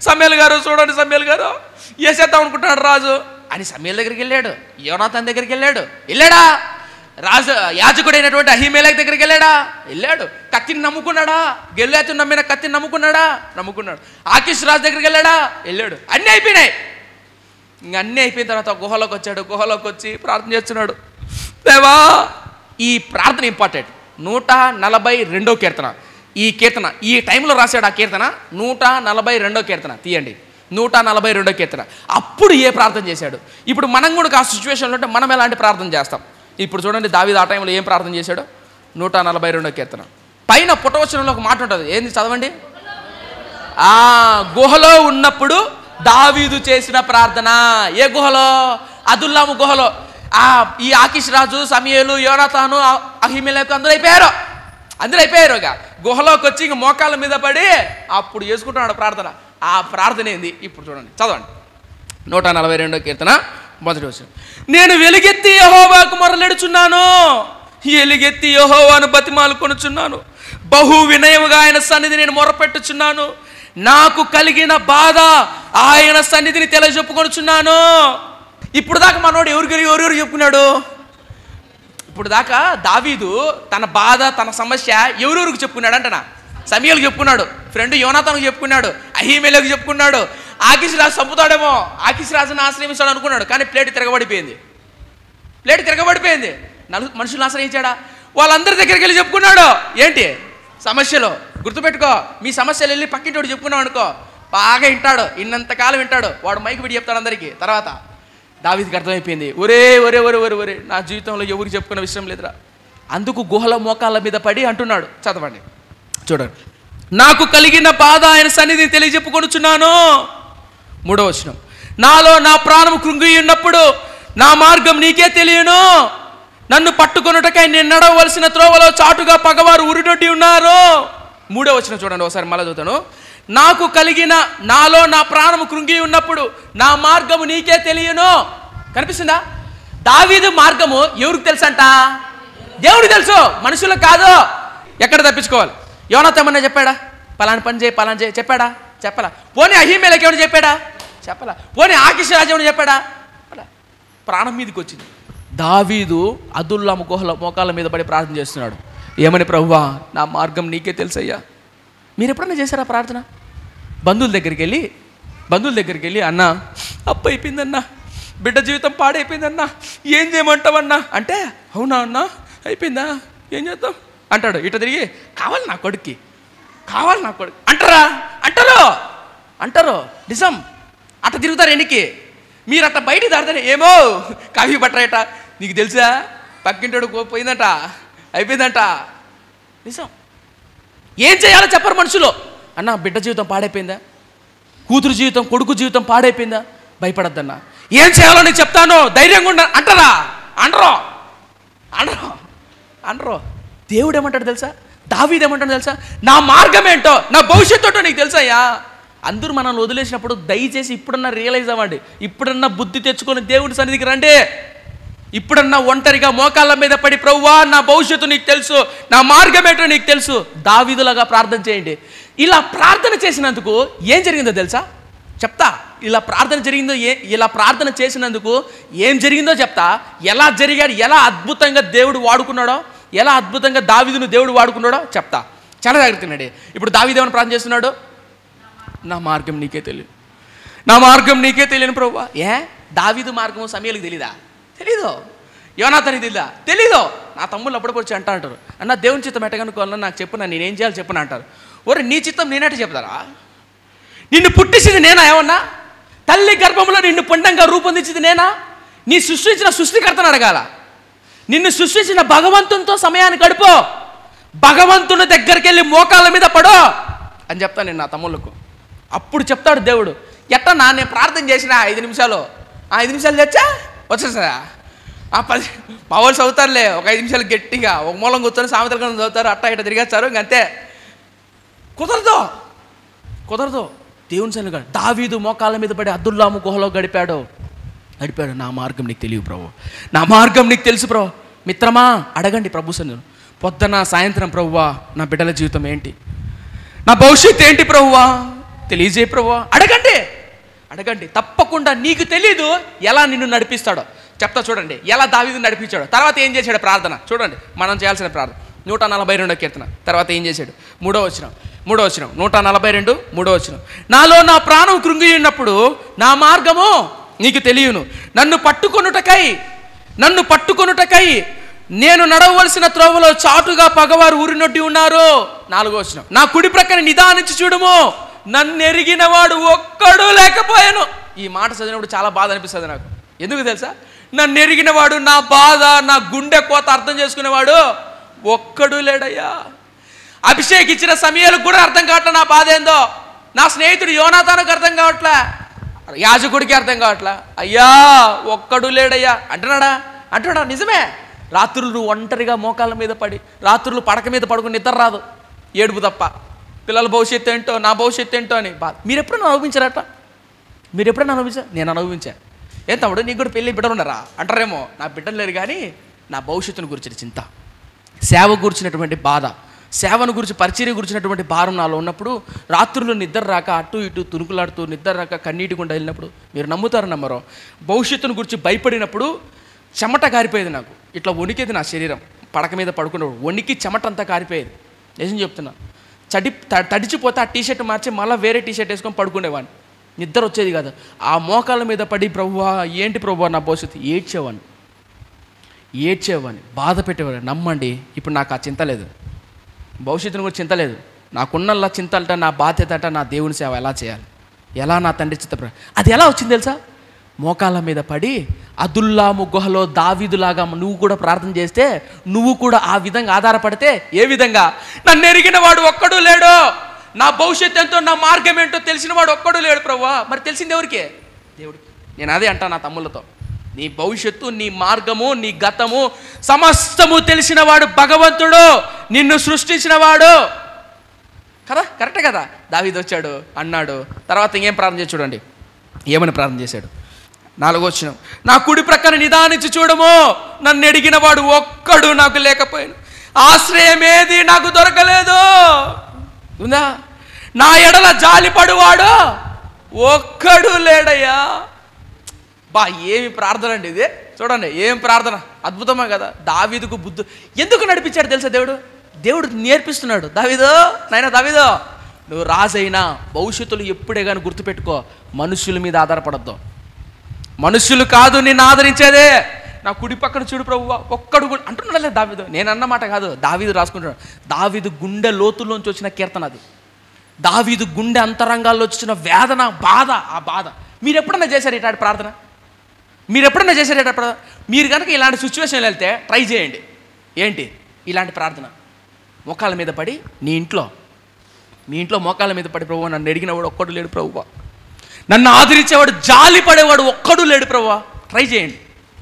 సమూయేలు గారు చూడండి, సమూయేలు గారు వేసేద్దాం అనుకుంటున్నాడు రాజు అని సమూయేలు దగ్గరికి వెళ్ళాడు. యోనాతాను దగ్గరికి వెళ్ళాడా? రాజు యాజకుడైనటువంటి అహీమెలెకు దగ్గరికి వెళ్ళాడు. కత్తిని నమ్ముకున్నాడా? గొల్లియాతును నమ్మిన కత్తిని నమ్ముకున్నాడు. ఆకీషు రాజు దగ్గరికి వెళ్ళాడు. అన్నీ అయిపోయినాయి. అన్నీ అయిపోయిన తర్వాత గుహలోకి వచ్చాడు. గుహలోకి వచ్చి ప్రార్థన చేస్తున్నాడు. దేవా, ఈ ప్రార్థన ఇంపార్టెంట్. 142వ కీర్తన. ఈ టైంలో రాశాడు ఆ కీర్తన. 142వ కీర్తన తీయండి. 142వ కీర్తన. అప్పుడు ఏ ప్రార్థన చేశాడు? ఇప్పుడు మనం కూడా ఆ సిచ్యువేషన్లో ఉంటే మనం ఎలాంటి ప్రార్థన చేస్తాం? ఇప్పుడు చూడండి, దావీదు ఆ టైంలో ఏం ప్రార్థన చేశాడు? 142వ కీర్తన పైన పుటవచనంలో ఒక మాట ఉంటుంది. ఏంది? చదవండి. గుహలో ఉన్నప్పుడు దావీదు చేసిన ప్రార్థన. ఏ గుహలో? అదుల్లాము గుహలో. ఈ ఆకీషు రాజు, సమూయేలు, యోనాతాను, అహీమెలెకు అందరూ అయిపోయారు. ఇక గుహలోకి వచ్చి ఇంక మోకాళ్ళ మీద పడి అప్పుడు చేసుకుంటున్నాడు ప్రార్థన. ఆ ప్రార్థన ఏంది? ఇప్పుడు చూడండి, చదవండి. 142వ కీర్తన 1వ వచనం. నేను వెలుగెత్తి యెహోవాకు మొరలెడుచున్నాను, ఎలుగెత్తి యెహోవాను బతిమాలుకొనుచున్నాను. బహు వినయముగా ఆయన సన్నిధి నేను మొరపెట్టుచున్నాను. నాకు కలిగిన బాధ ఆయన సన్నిధిని తెలియజెప్పుకొనుచున్నాను. ఇప్పుడు దాకా మనోడు ఎవరు చెప్పుకున్నాడు? ఇప్పుడు దాకా దావీదు తన బాధ, తన సమస్య ఎవరెవరికి చెప్పుకున్నాడు అంటనా? సమూయేలుకు చెప్పుకున్నాడు, ఫ్రెండ్ యోనాతానుకు చెప్పుకున్నాడు, అహీమెలెకు చెప్పుకున్నాడు. ఆకీషు రాజు చంపుతాడేమో, ఆకీషు రాజును ఆశ్రయించాడు అనుకున్నాడు. కానీ ప్లేట్ తిరగబడిపోయింది. మనుషులను ఆశ్రయించాడా? వాళ్ళందరి దగ్గరికి వెళ్ళి చెప్పుకున్నాడు. ఏంటి సమస్యలో? గుర్తుపెట్టుకో, మీ సమస్యలు వెళ్ళి పక్కింటోడు చెప్పుకున్నావు అనుకో, బాగా వింటాడు. ఇన్నంతకాలం వింటాడు. వాడు మైకి విడి చెప్తాడు అందరికీ. తర్వాత దావీదుకి అర్థమైపోయింది, ఒరే నా జీవితంలో ఎవరికి చెప్పుకున్న విషయం లేదురా. అందుకు గుహల మోకాళ్ళ మీద పడి అంటున్నాడు. చదవండి, చూడండి. నాకు కలిగిన బాధ ఆయన సన్నిధిని తెలియజెప్పుకొనుచున్నాను. 3వ వచనం. నాలో నా ప్రాణం కృంగి ఉన్నప్పుడు నా మార్గం నీకే తెలియను. నన్ను పట్టుకొనుటకై నేను నడవలసిన త్రోవలో చాటుగా పగవారు ఉరినొడ్డి ఉన్నారు. 3వ వచనం చూడండి ఒకసారి, మళ్ళీ చదువుతాను. నాలో నా ప్రాణము కృంగి ఉన్నప్పుడు నా మార్గము నీకే తెలియను. కనిపిస్తుందా? దావీదు మార్గము ఎవరికి తెలుసంట? దేవుడికి తెలుసు, మనుషులకు కాదు. ఎక్కడ తప్పించుకోవాలి? యోనాతాను చెప్పాడా? పలాని పని చేయి చెప్పాలా? పోనీ అహీమెలెకు ఏమైనా చెప్పాడా? చెప్పలా. పోనీ ఆకీషు రాజు ఏమైనా చెప్పాడా? ప్రాణం మీదకి వచ్చింది. దావీదు అదుల్లాము గుహల మోకాళ్ళ మీద పడి ప్రార్థన చేస్తున్నాడు. ఏమని? ప్రభువా, నా మార్గం నీకే తెలుసయ్యా. మీరు ఎప్పుడన్నా చేశారా ప్రార్థన? బంధువుల దగ్గరికి వెళ్ళి అన్నా అప్పు అయిపోయిందన్నా, బిడ్డ జీవితం పాడైపోయిందన్నా, ఏం చేయమంటావన్నా అంటే, అవునా అన్నా, అయిపోయిందా, ఏం చేద్దాం అంటాడు. ఇట తిరిగి కావాలి నా కొడుక్కి, కావాలి నా కొడుకు అంటారా? అంటారు నిజం. అట్ట తిరుగుతారు ఎన్నికి. మీరు అట్ట బయటికి దాడతారు, ఏమో కాఫీ పట్టరేట, నీకు తెలుసా పక్కింటాడు పోయిందంట, అయిపోయిందంట. నిజం. ఏం చేయాలో చెప్పరు మనుషులు. అన్న బిడ్డ జీవితం పాడైపోయిందా, కూతురు జీవితం, కొడుకు జీవితం పాడైపోయిందా, భయపడద్దన్నా, ఏం చేయాలో నేను చెప్తాను, ధైర్యంగా ఉండ అంటారా? అనరు. దేవుడు ఏమంటాడు తెలుసా? దావీదు ఏమంటాడు తెలుసా? నా మార్గం ఏంటో, నా భవిష్యత్తు ఏంటో నీకు తెలుసాయ్యా. అందరూ మనల్ని వదిలేసినప్పుడు దయచేసి ఇప్పుడన్నా రియలైజ్ అవ్వండి, ఇప్పుడన్నా బుద్ధి తెచ్చుకొని దేవుడి సన్నిధికి రండి. ఇప్పుడన్నా ఒంటరిగా మోకాళ్ళ మీద పడి, ప్రభువా నా భవిష్యత్తు నీకు తెలుసు, నా మార్గం ఏంటో నీకు తెలుసు, దావీదులాగా ప్రార్థన చేయండి. ఇలా ప్రార్థన చేసినందుకు ఏం జరిగిందో తెలుసా? చెప్తా. ఇలా ప్రార్థన చేసినందుకు ఏం జరిగిందో చెప్తా. ఎలా జరిగాడు, ఎలా అద్భుతంగా దేవుడు వాడుకున్నాడో, ఎలా అద్భుతంగా దావీదును దేవుడు వాడుకున్నాడో చెప్తా. చాలా జాగ్రత్తగా. ఇప్పుడు దావీదు ఏమైనా ప్రార్థన చేస్తున్నాడు? నా మార్గం నీకే తెలియదు, నా మార్గం నీకే తెలియను ప్రభువా. దావీదు మార్గం సమయాలకు తెలీదా? తెలీదు. యోనాతానికి తెలీదు. నా తమ్ముళ్ళు అప్పుడప్పుడు వచ్చి అంటారు, అన్న దేవుని చిత్తం ఎట్టగనుకోవాలన్నా నాకు చెప్పు, నేనేం చేయాలి చెప్పను అంటారు. ఒరే నీ చిత్తం నేనట్టు చెప్తారా? నిన్ను పుట్టించింది నేనా? ఏమన్నా తల్లి గర్భంలో నిన్ను పుండంగా రూపొందించింది నేనా? నీ సృష్టించిన సృష్టికర్తను అడగాల. నిన్ను సృష్టించిన భగవంతునితో సమయాన్ని గడుపు, భగవంతుని దగ్గరికి వెళ్ళి మోకాళ్ళ మీద పడో అని చెప్తాను నేను నా తమ్ముళ్ళకు. అప్పుడు చెప్తాడు దేవుడు, ఎట్టన్నా నేను ప్రార్థన చేసిన 5 నిమిషాలు, 5 నిమిషాలు తెచ్చా వచ్చేసా, 10 మా వాళ్ళు చదువుతారులే, ఒక 5 నిమిషాలు గట్టిగా ఒక మూలం కూర్చొని సామెతల గ్రంథం చదువుతారు, అట్ట ఇట్ట తిరిగేస్తారు, ఇంకంతే. కుదరదు. దేవుని సన్నిధిగా దావీదు మోకాళ్ళ మీద పడి అదుల్లాము గుహలో గడిపాడు. నా మార్గం నీకు తెలియదు ప్రభు, నా మార్గం నీకు తెలుసు ప్రభు. మిత్రమా అడగండి ప్రభు సన్నిధిలో, పొద్దున సాయంత్రం, ప్రభువా నా బిడ్డల జీవితం ఏంటి, నా భవిష్యత్తు ఏంటి ప్రభువా, తెలియజేయ ప్రభువా. అడగండి. తప్పకుండా నీకు తెలీదు ఎలా నిన్ను నడిపిస్తాడో చెప్తా. చూడండి ఎలా దావీదు నడిపించాడో. తర్వాత ఏం చేశాడు ప్రార్థన చూడండి, మనం చేయాల్సిన ప్రార్థన. 142వ కీర్తన తర్వాత ఏం చేశాడు? 3వ వచనం 142 3వ వచనం. నాలో నా ప్రాణం కృంగి ఉన్నప్పుడు నా మార్గము నీకు తెలియను, నన్ను పట్టుకొనుటకై నేను నడవలసిన త్రోవలో చాటుగా పగవారు ఊరినొడ్డి ఉన్నారు. 4వ వచనం. నా కుడి ప్రక్కన నిదానించి చూడుము, నన్ను ఎరిగిన వాడు ఒక్కడు లేకపోయాను. ఈ మాట చదివినప్పుడు చాలా బాధ అనిపిస్తుంది నాకు. ఎందుకు తెలుసా? నన్ను ఎరిగిన వాడు, నా బాధ, నా గుండె కోత అర్థం చేసుకునేవాడు ఒక్కడు లేడయ్యా. అభిషేక్ ఇచ్చిన సమయాలకు కూడా అర్థం కావట్లే నా బాధ ఏందో. నా స్నేహితుడు యోనాతానుకు అర్థం కావట్లే, యాజకుడికి అర్థం కావట్లే. అయ్యా ఒక్కడు లేడయ్యా అంటున్నాడా? నిజమే. రాత్రులు నువ్వు ఒంటరిగా మోకాళ్ళ మీద పడి, రాత్రులు పడక మీద పడుకుని నిద్ర రాదు, ఏడుపు తప్ప. పిల్లల భవిష్యత్తు ఏంటో, నా భవిష్యత్తు ఏంటో అని బాధ. మీరు ఎప్పుడైనా అనుభవించారట? నేను అనుభవించాను. ఏం తమ్ముడు నీకు కూడా పెళ్ళి బిడ్డలు ఉన్నారా అంటారేమో. నా బిడ్డలు లేరు, కానీ నా భవిష్యత్తును గురించిన చింత, సేవ గురించినటువంటి బాధ, సేవను గురించి, పరిచర్య గురించినటువంటి భారం నాలో ఉన్నప్పుడు, రాత్రులు నిద్ర రాక అటు ఇటు తునుకులాడుతూ, నిద్ర రాక కన్నీటి గుండా వెళ్ళినప్పుడు, మీరు నమ్మరో, భవిష్యత్తును గురించి భయపడినప్పుడు చెమట కారిపోయేది నాకు. ఇట్లా వణికేది నా శరీరం. పడక మీద పడుకున్నప్పుడు వణికి చెమట అంతా కారిపోయేది. నిజం చెప్తున్నా. తడిచిపోతే ఆ టీషర్ట్ మార్చి మళ్ళీ వేరే టీషర్ట్ వేసుకొని పడుకునేవాడిని. నిద్ర వచ్చేది కాదు. ఆ మోకాళ్ళ మీద పడి, ప్రభువా ఏంటి ప్రభువా నా భవిష్యత్తు, ఏడ్చేవాడిని, బాధ పెట్టేవాడిని. నమ్మండి, ఇప్పుడు నాకు ఆ చింత లేదు, భవిష్యత్తును కూడా చింత లేదు. నాకున్నల్లా చింత అంట, నా బాధ్యత అంట, నా దేవుని సేవ ఎలా చేయాలి, ఎలా నా తండ్రి చిత్త. అది ఎలా వచ్చింది తెలుసా? మోకాళ్ళ మీద పడి అదుల్లాము గుహలో దావీదులాగా నువ్వు కూడా ప్రార్థన చేస్తే, నువ్వు కూడా ఆ విధంగా ఆధారపడితే, ఏ విధంగా? నన్ను ఎరిగిన వాడు ఒక్కడు లేడు, నా భవిష్యత్తు ఎంతో, నా మార్గం ఏంటో తెలిసిన వాడు ఒక్కడు లేడు ప్రభువా. మరి తెలిసింది ఎవరికి? దేవుడికి. నేను అదే అంటా నా తమ్ముళ్ళతో, నీ భవిష్యత్తు, నీ మార్గము, నీ గతము సమస్తము తెలిసిన వాడు భగవంతుడు, నిన్ను సృష్టించిన వాడు కదా. కరెక్టే కదా. దావీదు వచ్చాడు అన్నాడు. తర్వాత ఇంకేం ప్రార్థన చేసి చూడండి, ఏమని ప్రార్థన చేశాడు? 4వ వచనం. నా కుడి ప్రక్కన నిదానించి చూడము, నన్ను ఎడిగిన వాడు ఒక్కడు నాకు లేకపోయాను, ఆశ్రయమేది నాకు దొరకలేదు. ఉందా? నా ఎడల జాలిపడువాడు ఒక్కడు లేడయ్యా. ఏమి ప్రార్థన అండి ఇది. చూడండి ఏం ప్రార్థన, అద్భుతమే కదా. దావీదుకు బుద్ధి ఎందుకు నడిపించాడు తెలుసా? దేవుడు నేర్పిస్తున్నాడు. దావీదో నువ్వు రాజైనా భవిష్యత్తులో ఎప్పుడే కానీ గుర్తుపెట్టుకో, మనుషుల మీద ఆధారపడద్దు, మనుషులు కాదు నిన్ను ఆదరించేదే, నా కుడి పక్కన చూడు ప్రభువా ఒక్కడు కూడా అంటున్నాడులే దావీదు. నేను అన్నమాట కాదు, దావీదు రాసుకుంటున్నాడు. దావీదు గుండె లోతుల్లోంచి వచ్చిన కీర్తన అది. దావీదు గుండె అంతరంగాల్లో వచ్చిన వేదన, బాధ. ఆ బాధ మీరు ఎప్పుడన్నా చేశారు ఇట్లాంటి ప్రార్థన? మీరు ఎప్పుడన్నా చేశారు ఇట్లాంటి ప్రార్థన? మీరు కనుక ఇలాంటి సిచ్యువేషన్లు వెళ్తే ట్రై చేయండి. ఏంటి ఇలాంటి ప్రార్థన? మోకాళ్ళ మీద పడి మీ ఇంట్లో మోకాళ్ళ మీద పడి, ప్రభువా నన్ను అడిగినవాడు ఒక్కడు లేడు ప్రభువా, నన్ను ఆదరించేవాడు జాలి పడేవాడు ఒక్కడు లేడు ప్రభువా. ట్రై చేయండి,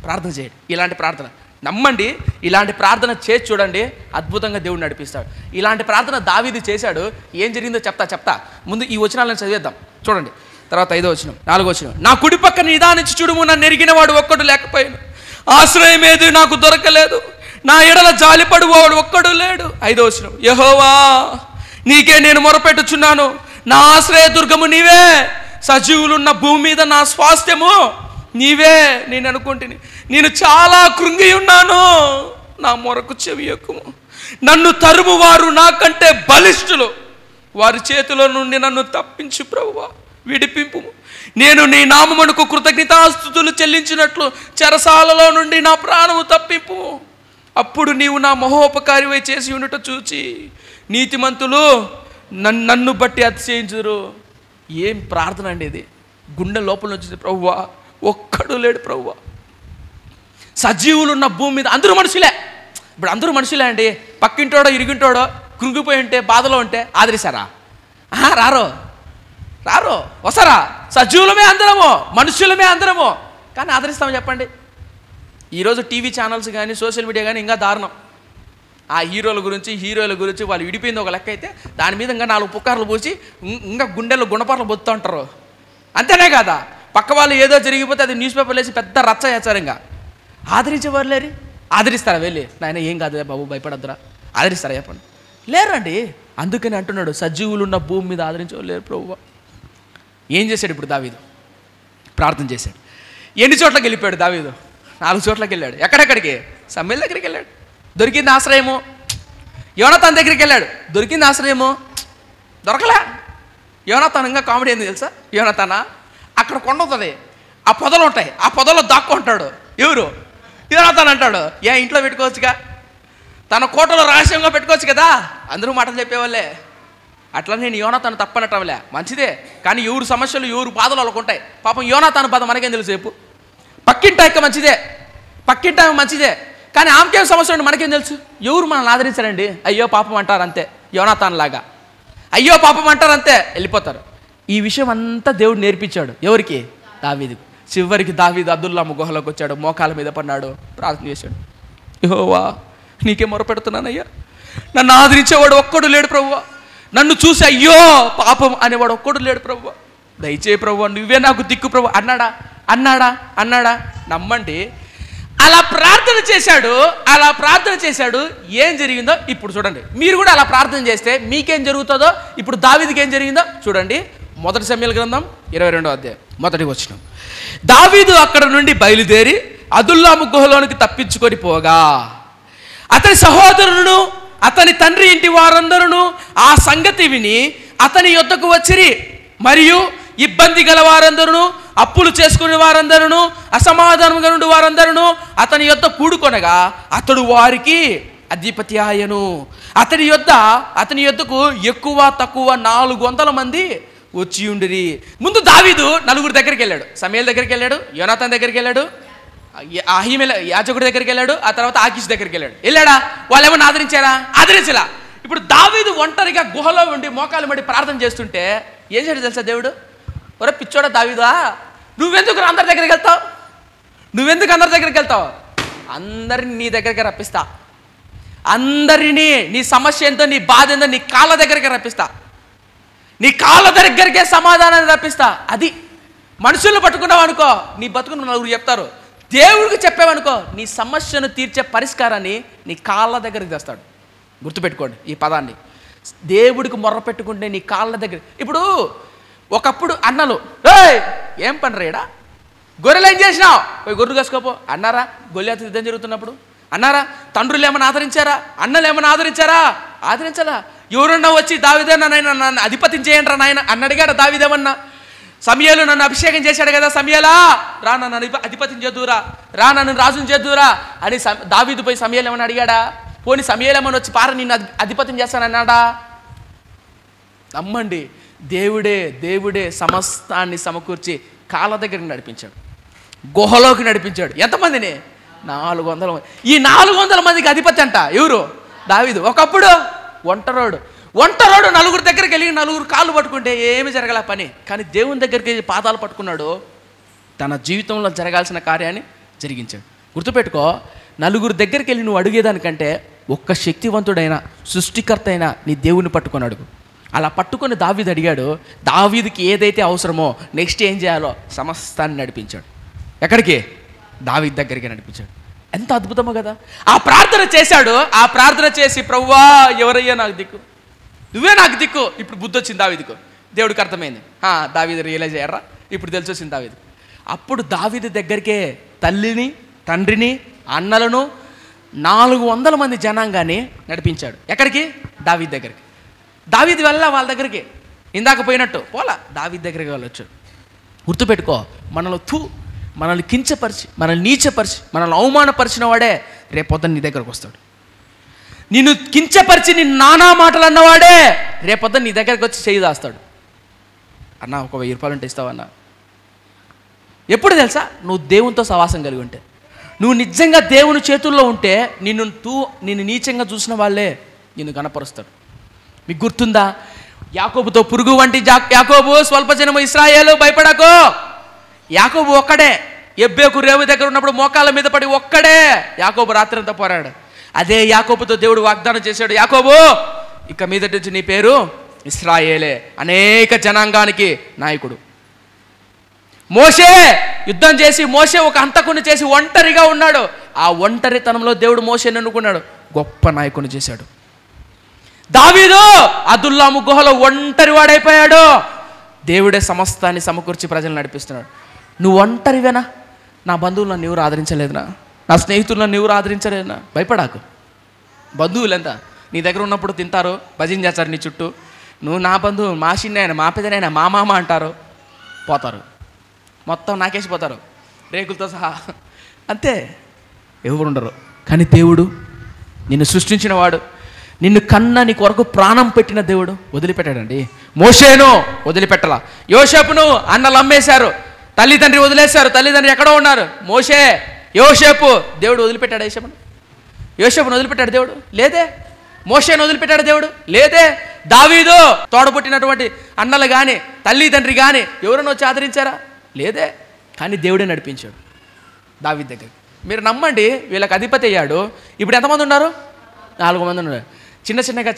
ప్రార్థన చేయండి. ఇలాంటి ప్రార్థన నమ్మండి, ఇలాంటి ప్రార్థన చేసి చూడండి, అద్భుతంగా దేవుడు నడిపిస్తాడు. ఇలాంటి ప్రార్థన దావీదు చేశాడు. ఏం జరిగిందో చెప్తా. ముందు ఈ వచనాలను చదివేద్దాం. చూడండి, తర్వాత 5వ వచనం, 4వ వచనం. నా కుడి పక్క నిదానించి చూడుము, నన్ను ఎరిగినవాడు ఒక్కడు లేకపోయాను, ఆశ్రయం ఏది నాకు దొరకలేదు, నా ఎడల జాలిపడువాడు ఒక్కడు లేడు. 5వ వచనం, యెహోవా నీకే నేను మొరపెట్టుచున్నాను, నా ఆశ్రయ దుర్గము నీవే, సజీవులున్న భూమి మీద నా స్వాస్థ్యము నీవే. నేను అనుకుంటుని నేను చాలా కృంగి ఉన్నాను, నా మొరకు చెవియొక్కుము. నన్ను తరుము వారు నాకంటే బలిష్ఠులు, వారి చేతిలో నుండి నన్ను తప్పించు ప్రభువా, విడిపింపు. నేను నీ నామమునకు కృతజ్ఞతాస్తుతులు చెల్లించినట్లు చెరసాలలో నుండి నా ప్రాణము తప్పింపు. అప్పుడు నీవు నా మహోపకారివై చేసి ఉండుట చూచి నీతిమంతులు నన్ను బట్టి అతిశయించురు. ఏం ప్రార్థన అండి ఇది! గుండె లోపల వచ్చింది, ప్రభువా ఒక్కడు లేడు ప్రభువా, సజీవులు ఉన్న భూమి మీద అందరూ మనుషులే. ఇప్పుడు అందరూ మనుషులే అండి. పక్కింటోడో ఇరిగింటోడో కృంగిపోయి ఉంటే, బాధలో ఉంటే ఆదరిస్తారా? రారు. వస్తారా? సజీవులమే అందరము, మనుషులమే అందరము, కానీ ఆదరిస్తాము చెప్పండి? ఈరోజు టీవీ ఛానల్స్ కానీ సోషల్ మీడియా కానీ ఇంకా దారుణం. ఆ హీరోల గురించి వాళ్ళు విడిపోయింది ఒక లెక్క అయితే, దాని మీద ఇంకా 4 పుకార్లు పోసి ఇంకా గుండెల్లో గుణపార్లు బొత్తుతూ ఉంటారు. అంతేనే కదా, పక్క వాళ్ళు ఏదో జరిగిపోతే అది న్యూస్ పేపర్లు వేసి పెద్ద రచ్చ చేస్తారు. ఇంకా ఆదరించేవారు లేరు. ఆదరిస్తారా? వెళ్ళి నాయన ఏం కాదు బాబు భయపడద్దురా, ఆదరిస్తారా చెప్పండి? లేరండి. అందుకని అంటున్నాడు, సజీవులు ఉన్న భూమి మీద ఆదరించేవారు లేరు ప్రభువా. ఏం చేశాడు ఇప్పుడు దావీదు? ప్రార్థన చేశాడు. ఎన్ని చోట్లకి వెళ్ళిపోయాడు దావీదు? 4 చోట్లకి వెళ్ళాడు. ఎక్కడెక్కడికి? సమూయేలు దగ్గరికి వెళ్ళాడు, దొరికింది ఆశ్రయము. యోనాతాను దగ్గరికి వెళ్ళాడు, దొరికింది ఆశ్రయము. దొరకలే. యోనాతాను ఇంకా కామెడీ ఏంది తెలుసా? యోనాతానా అక్కడ కొండ ఉంటుంది, ఆ పొదలు ఉంటాయి, ఆ పొదలో దాక్కుంటాడు. ఎవరు? యోనాతాను అంటాడు, ఇంట్లో పెట్టుకోవచ్చుగా, తన కోటలో రహస్యంగా పెట్టుకోవచ్చు కదా. అందరూ మాటలు చెప్పేవాళ్ళే. అట్లా నేను యోనాతాను తప్పనట్టంలే, మంచిదే. కానీ ఎవరు సమస్యలు ఎవరు బాధలు వాళ్ళకు ఉంటాయి. పాపం యోనాతాను బాధ మనకేం తెలుసు చెప్పు? పక్కింటాక మంచిదే, కానీ ఆమెకేం సమస్య ఉండి మనకేం తెలుసు? ఎవరు మనల్ని ఆదరించారండి? అయ్యో పాపం అంటారు అంతే, యోనాతాను లాగా అయ్యో పాపం అంటారు అంతే, వెళ్ళిపోతారు. ఈ విషయం అంతా దేవుడు నేర్పించాడు ఎవరికి? దావీదుకు. చివరికి దావీదు అదుల్లాము గుహలోకి వచ్చాడు, మోకాల మీద పడినాడు, ప్రార్థన చేశాడు. యెహోవా నీకే మొరపెడుతున్నానయ్యా, నన్ను ఆదరించేవాడు ఒక్కడు లేడు ప్రభువా, నన్ను చూసి అయ్యో పాపం అనేవాడు ఒక్కడు లేడు ప్రభువా, దయచేయి ప్రభువా, నువ్వే నాకు దిక్కు ప్రభు అన్నాడా? నమ్మండి, అలా ప్రార్థన చేశాడు. ఏం జరిగిందో ఇప్పుడు చూడండి. మీరు కూడా అలా ప్రార్థన చేస్తే మీకేం జరుగుతుందో ఇప్పుడు దావీదుకి ఏం జరిగిందో చూడండి. 1 సమూయేలు గ్రంథం 22వ అధ్యాయం 1వ వచనం. దావీదు అక్కడ నుండి బయలుదేరి అదుల్లాము గుహలోనికి తప్పించుకొని పోగా అతని సహోదరులను అతని తండ్రి ఇంటి వారందరూ ఆ సంగతి విని అతని యొద్దకు వచ్చిరి. మరియు ఇబ్బంది గల వారందరూ, అప్పులు చేసుకునే వారందరూ, అసమాధానంగా ఉండే వారందరూ అతని యొద్ద కూడుకొనగా అతడు వారికి అధిపతి ఆయను. అతని యొద్దకు ఎక్కువ తక్కువ 400 మంది వచ్చి ఉండిరి. ముందు దావీదు 4 దగ్గరికి వెళ్ళాడు. సమూయేలు దగ్గరికి వెళ్ళాడు, యోనాతాను దగ్గరికి వెళ్ళాడు, అహీమెల యాజకుడి దగ్గరికి వెళ్ళాడు, ఆ తర్వాత ఆకీష్ దగ్గరికి వెళ్ళాడా? వాళ్ళు ఏమన్నా ఆదరించలా. ఇప్పుడు దావీదు ఒంటరిగా గుహలో ఉండి మోకాలు మడి ప్రార్థన చేస్తుంటే ఏం చేయడు తెలుసా దేవుడు? ఒరే పిచ్చోడా దావీదా, నువ్వెందుకు అందరి దగ్గరికి వెళ్తావు? అందరిని నీ దగ్గరికి రప్పిస్తా. అందరినీ నీ సమస్య ఏందో, నీ బాధ ఏందో నీ కాళ్ళ దగ్గరికి రప్పిస్తా. నీ కాళ్ళ దగ్గరికే సమాధానాన్ని రప్పిస్తా. అది మనుషులను పట్టుకున్నావు అనుకో, నీ బతుకును 4 చెప్తారు. దేవుడికి చెప్పావనుకో, నీ సమస్యను తీర్చే పరిష్కారాన్ని నీ కాళ్ళ దగ్గరికి తెస్తాడు. గుర్తుపెట్టుకోండి ఈ పదాన్ని. దేవుడికి మొర్ర పెట్టుకుంటే నీ కాళ్ళ దగ్గర. ఇప్పుడు ఒకప్పుడు అన్నలు ఏం పని రేడా, గొర్రెలు ఏం చేసినావు, పోయి గొర్రెలు కాసుకోపో అన్నారా? గొల్యాతు యుద్ధం జరుగుతున్నప్పుడు అన్నారా? తండ్రులు ఏమైనా ఆదరించారా? అన్నలు ఏమైనా ఆదరించాలా? ఎవరన్నా వచ్చి దావీదన్నా నన్ను అధిపతిని చేయండి రా నాయన అని అడిగాడు దావీదేమన్నా? సమూయేలు నన్ను అభిషేకం చేశాడు కదా, సమూయేలా రా నన్ను అధిపతిని చేద్దురా, రా నన్ను రాజుని చేద్దురా అని దావీదు పోయి సమూయేలు ఏమని అడిగాడా? పోనీ సమూయేలు ఏమని వచ్చి పార నిన్ను అధిపతిని చేస్తానన్నాడా? నమ్మండి, దేవుడే సమస్తాన్ని సమకూర్చి కాళ్ళ దగ్గరికి నడిపించాడు, గుహలోకి నడిపించాడు. ఎంతమందిని? 400 మంది. ఈ 400 మందికి అధిపతి అంట ఎవరు? దావీదు. ఒకప్పుడు ఒంటరోడు 4 దగ్గరికి వెళ్ళి 4 కాళ్ళు పట్టుకుంటే ఏమి జరగల పని, కానీ దేవుని దగ్గరికి పాదాలు పట్టుకున్నాడు, తన జీవితంలో జరగాల్సిన కార్యాన్ని జరిగించాడు. గుర్తుపెట్టుకో, 4 దగ్గరికి వెళ్ళి నువ్వు అడిగేదానికంటే ఒక్క శక్తివంతుడైన సృష్టికర్త అయినా నీ దేవుని పట్టుకొని అడుగు. అలా పట్టుకొని దావీదు అడిగాడు. దావీదుకి ఏదైతే అవసరమో నెక్స్ట్ ఏం చేయాలో సమస్తాన్ని నడిపించాడు. ఎక్కడికి? దావీదు దగ్గరికి నడిపించాడు. ఎంత అద్భుతమో కదా. ఆ ప్రార్థన చేశాడు. ఆ ప్రార్థన చేసి, ప్రభువా ఎవరయ్యా నాకు దిక్కు, నువ్వే నాకు దిక్కు. ఇప్పుడు బుద్ధి వచ్చింది దావీదుకు. దేవుడికి అర్థమైంది. దావీదు రియలైజ్ అయ్యారా? ఇప్పుడు తెలిసి వచ్చింది దావీదు. అప్పుడు దావీదు దగ్గరికే తల్లిని, తండ్రిని, అన్నలను 400 మంది జనాంగాన్ని నడిపించాడు. ఎక్కడికి? దావీదు దగ్గరికి. దావీదు వెళ్ళా వాళ్ళ దగ్గరికి, ఇందాక పోయినట్టు పోలా, దావీదు దగ్గరికి వెళ్ళొచ్చు. గుర్తుపెట్టుకో, మనల్ని కించపరిచి, మనల్ని నీచపరిచి, మనల్ని అవమానపరిచిన వాడే రేపొద్దున నీ దగ్గరకు వస్తాడు. నిన్ను కించపరిచి నీ నానా మాటలు అన్నవాడే రేపొద్దున నీ దగ్గరకు వచ్చి చేయి దాస్తాడు. అన్న ఒక 1000 రూపాయలు ఉంటే ఇస్తావన్నా. ఎప్పుడు తెలుసా? నువ్వు దేవునితో సవాసం కలిగి ఉంటే, నువ్వు నిజంగా దేవుని చేతుల్లో ఉంటే నిన్ను నీచంగా చూసిన వాళ్ళే నిన్ను గణపరుస్తాడు. మీకు గుర్తుందా? యాకోబుతో పురుగు వంటి యాకోబు, స్వల్ప జనము ఇశ్రాయేలు, భయపడకు. యాకోబు ఒక్కడే ఎబ్బేకు రేవు దగ్గర ఉన్నప్పుడు మోకాళ్ళ మీద పడి ఒక్కడే యాకోబు రాత్రంతా పోరాడు. అదే యాకోబుతో దేవుడు వాగ్దానం చేశాడు, యాకోబు ఇక మీదటి నుంచి నీ పేరు ఇశ్రాయేలే, అనేక జనాంగానికి నాయకుడు. మోషే యుద్ధం చేసి, మోషే ఒక హంతకుని చేసి ఒంటరిగా ఉన్నాడు. ఆ ఒంటరితనంలో దేవుడు మోషేని ఎన్నుకున్నాడు, గొప్ప నాయకుని చేశాడు. దావీదు అదుల్లాము గుహలో ఒంటరి వాడైపోయాడు. దేవుడే సమస్తాన్ని సమకూర్చి ప్రజలు నడిపిస్తున్నాడు. నువ్వు ఒంటరివేనా? నా బంధువులను నీవు ఆదరించలేదునా? నా స్నేహితులను నీవు ఆదరించలేదునా? భయపడాకు. బంధువులు నీ దగ్గర ఉన్నప్పుడు తింటారు, భజన చేస్తారు నీ చుట్టూ. నువ్వు నా బంధువు, మా చిన్నైనా, మా పెదనైనా, మా మామ అంటారు, పోతారు, మొత్తం నాకేసిపోతారు రేకులతో సహా. అంతే, ఎవరు ఉండరు. కానీ దేవుడు, నిన్ను సృష్టించిన వాడు, నిన్ను కన్నా నీ కొరకు ప్రాణం పెట్టిన దేవుడు వదిలిపెట్టాడండి. మోషేను వదిలిపెట్టలా. యోసేపును అన్నలు అమ్మేశారు, తల్లిదండ్రి వదిలేశారు, తల్లిదండ్రి ఎక్కడో ఉన్నారు. యోసేపు దేవుడు వదిలిపెట్టాడు. యోసేపును వదిలిపెట్టాడు దేవుడు? లేదే. మోషేను వదిలిపెట్టాడు దేవుడు? లేదే. దావీదు తోడబుట్టినటువంటి అన్నలు కానీ, తల్లిదండ్రి కానీ ఎవరైనా వచ్చి ఆదరించారా? లేదే. కానీ దేవుడే నడిపించాడు దావీదు దగ్గర. మీరు నమ్మండి, వీళ్ళకి అధిపతి అయ్యాడు. ఇప్పుడు ఎంతమంది ఉన్నారు? 4 మంది ఉన్నారు. చిన్న చిన్నగా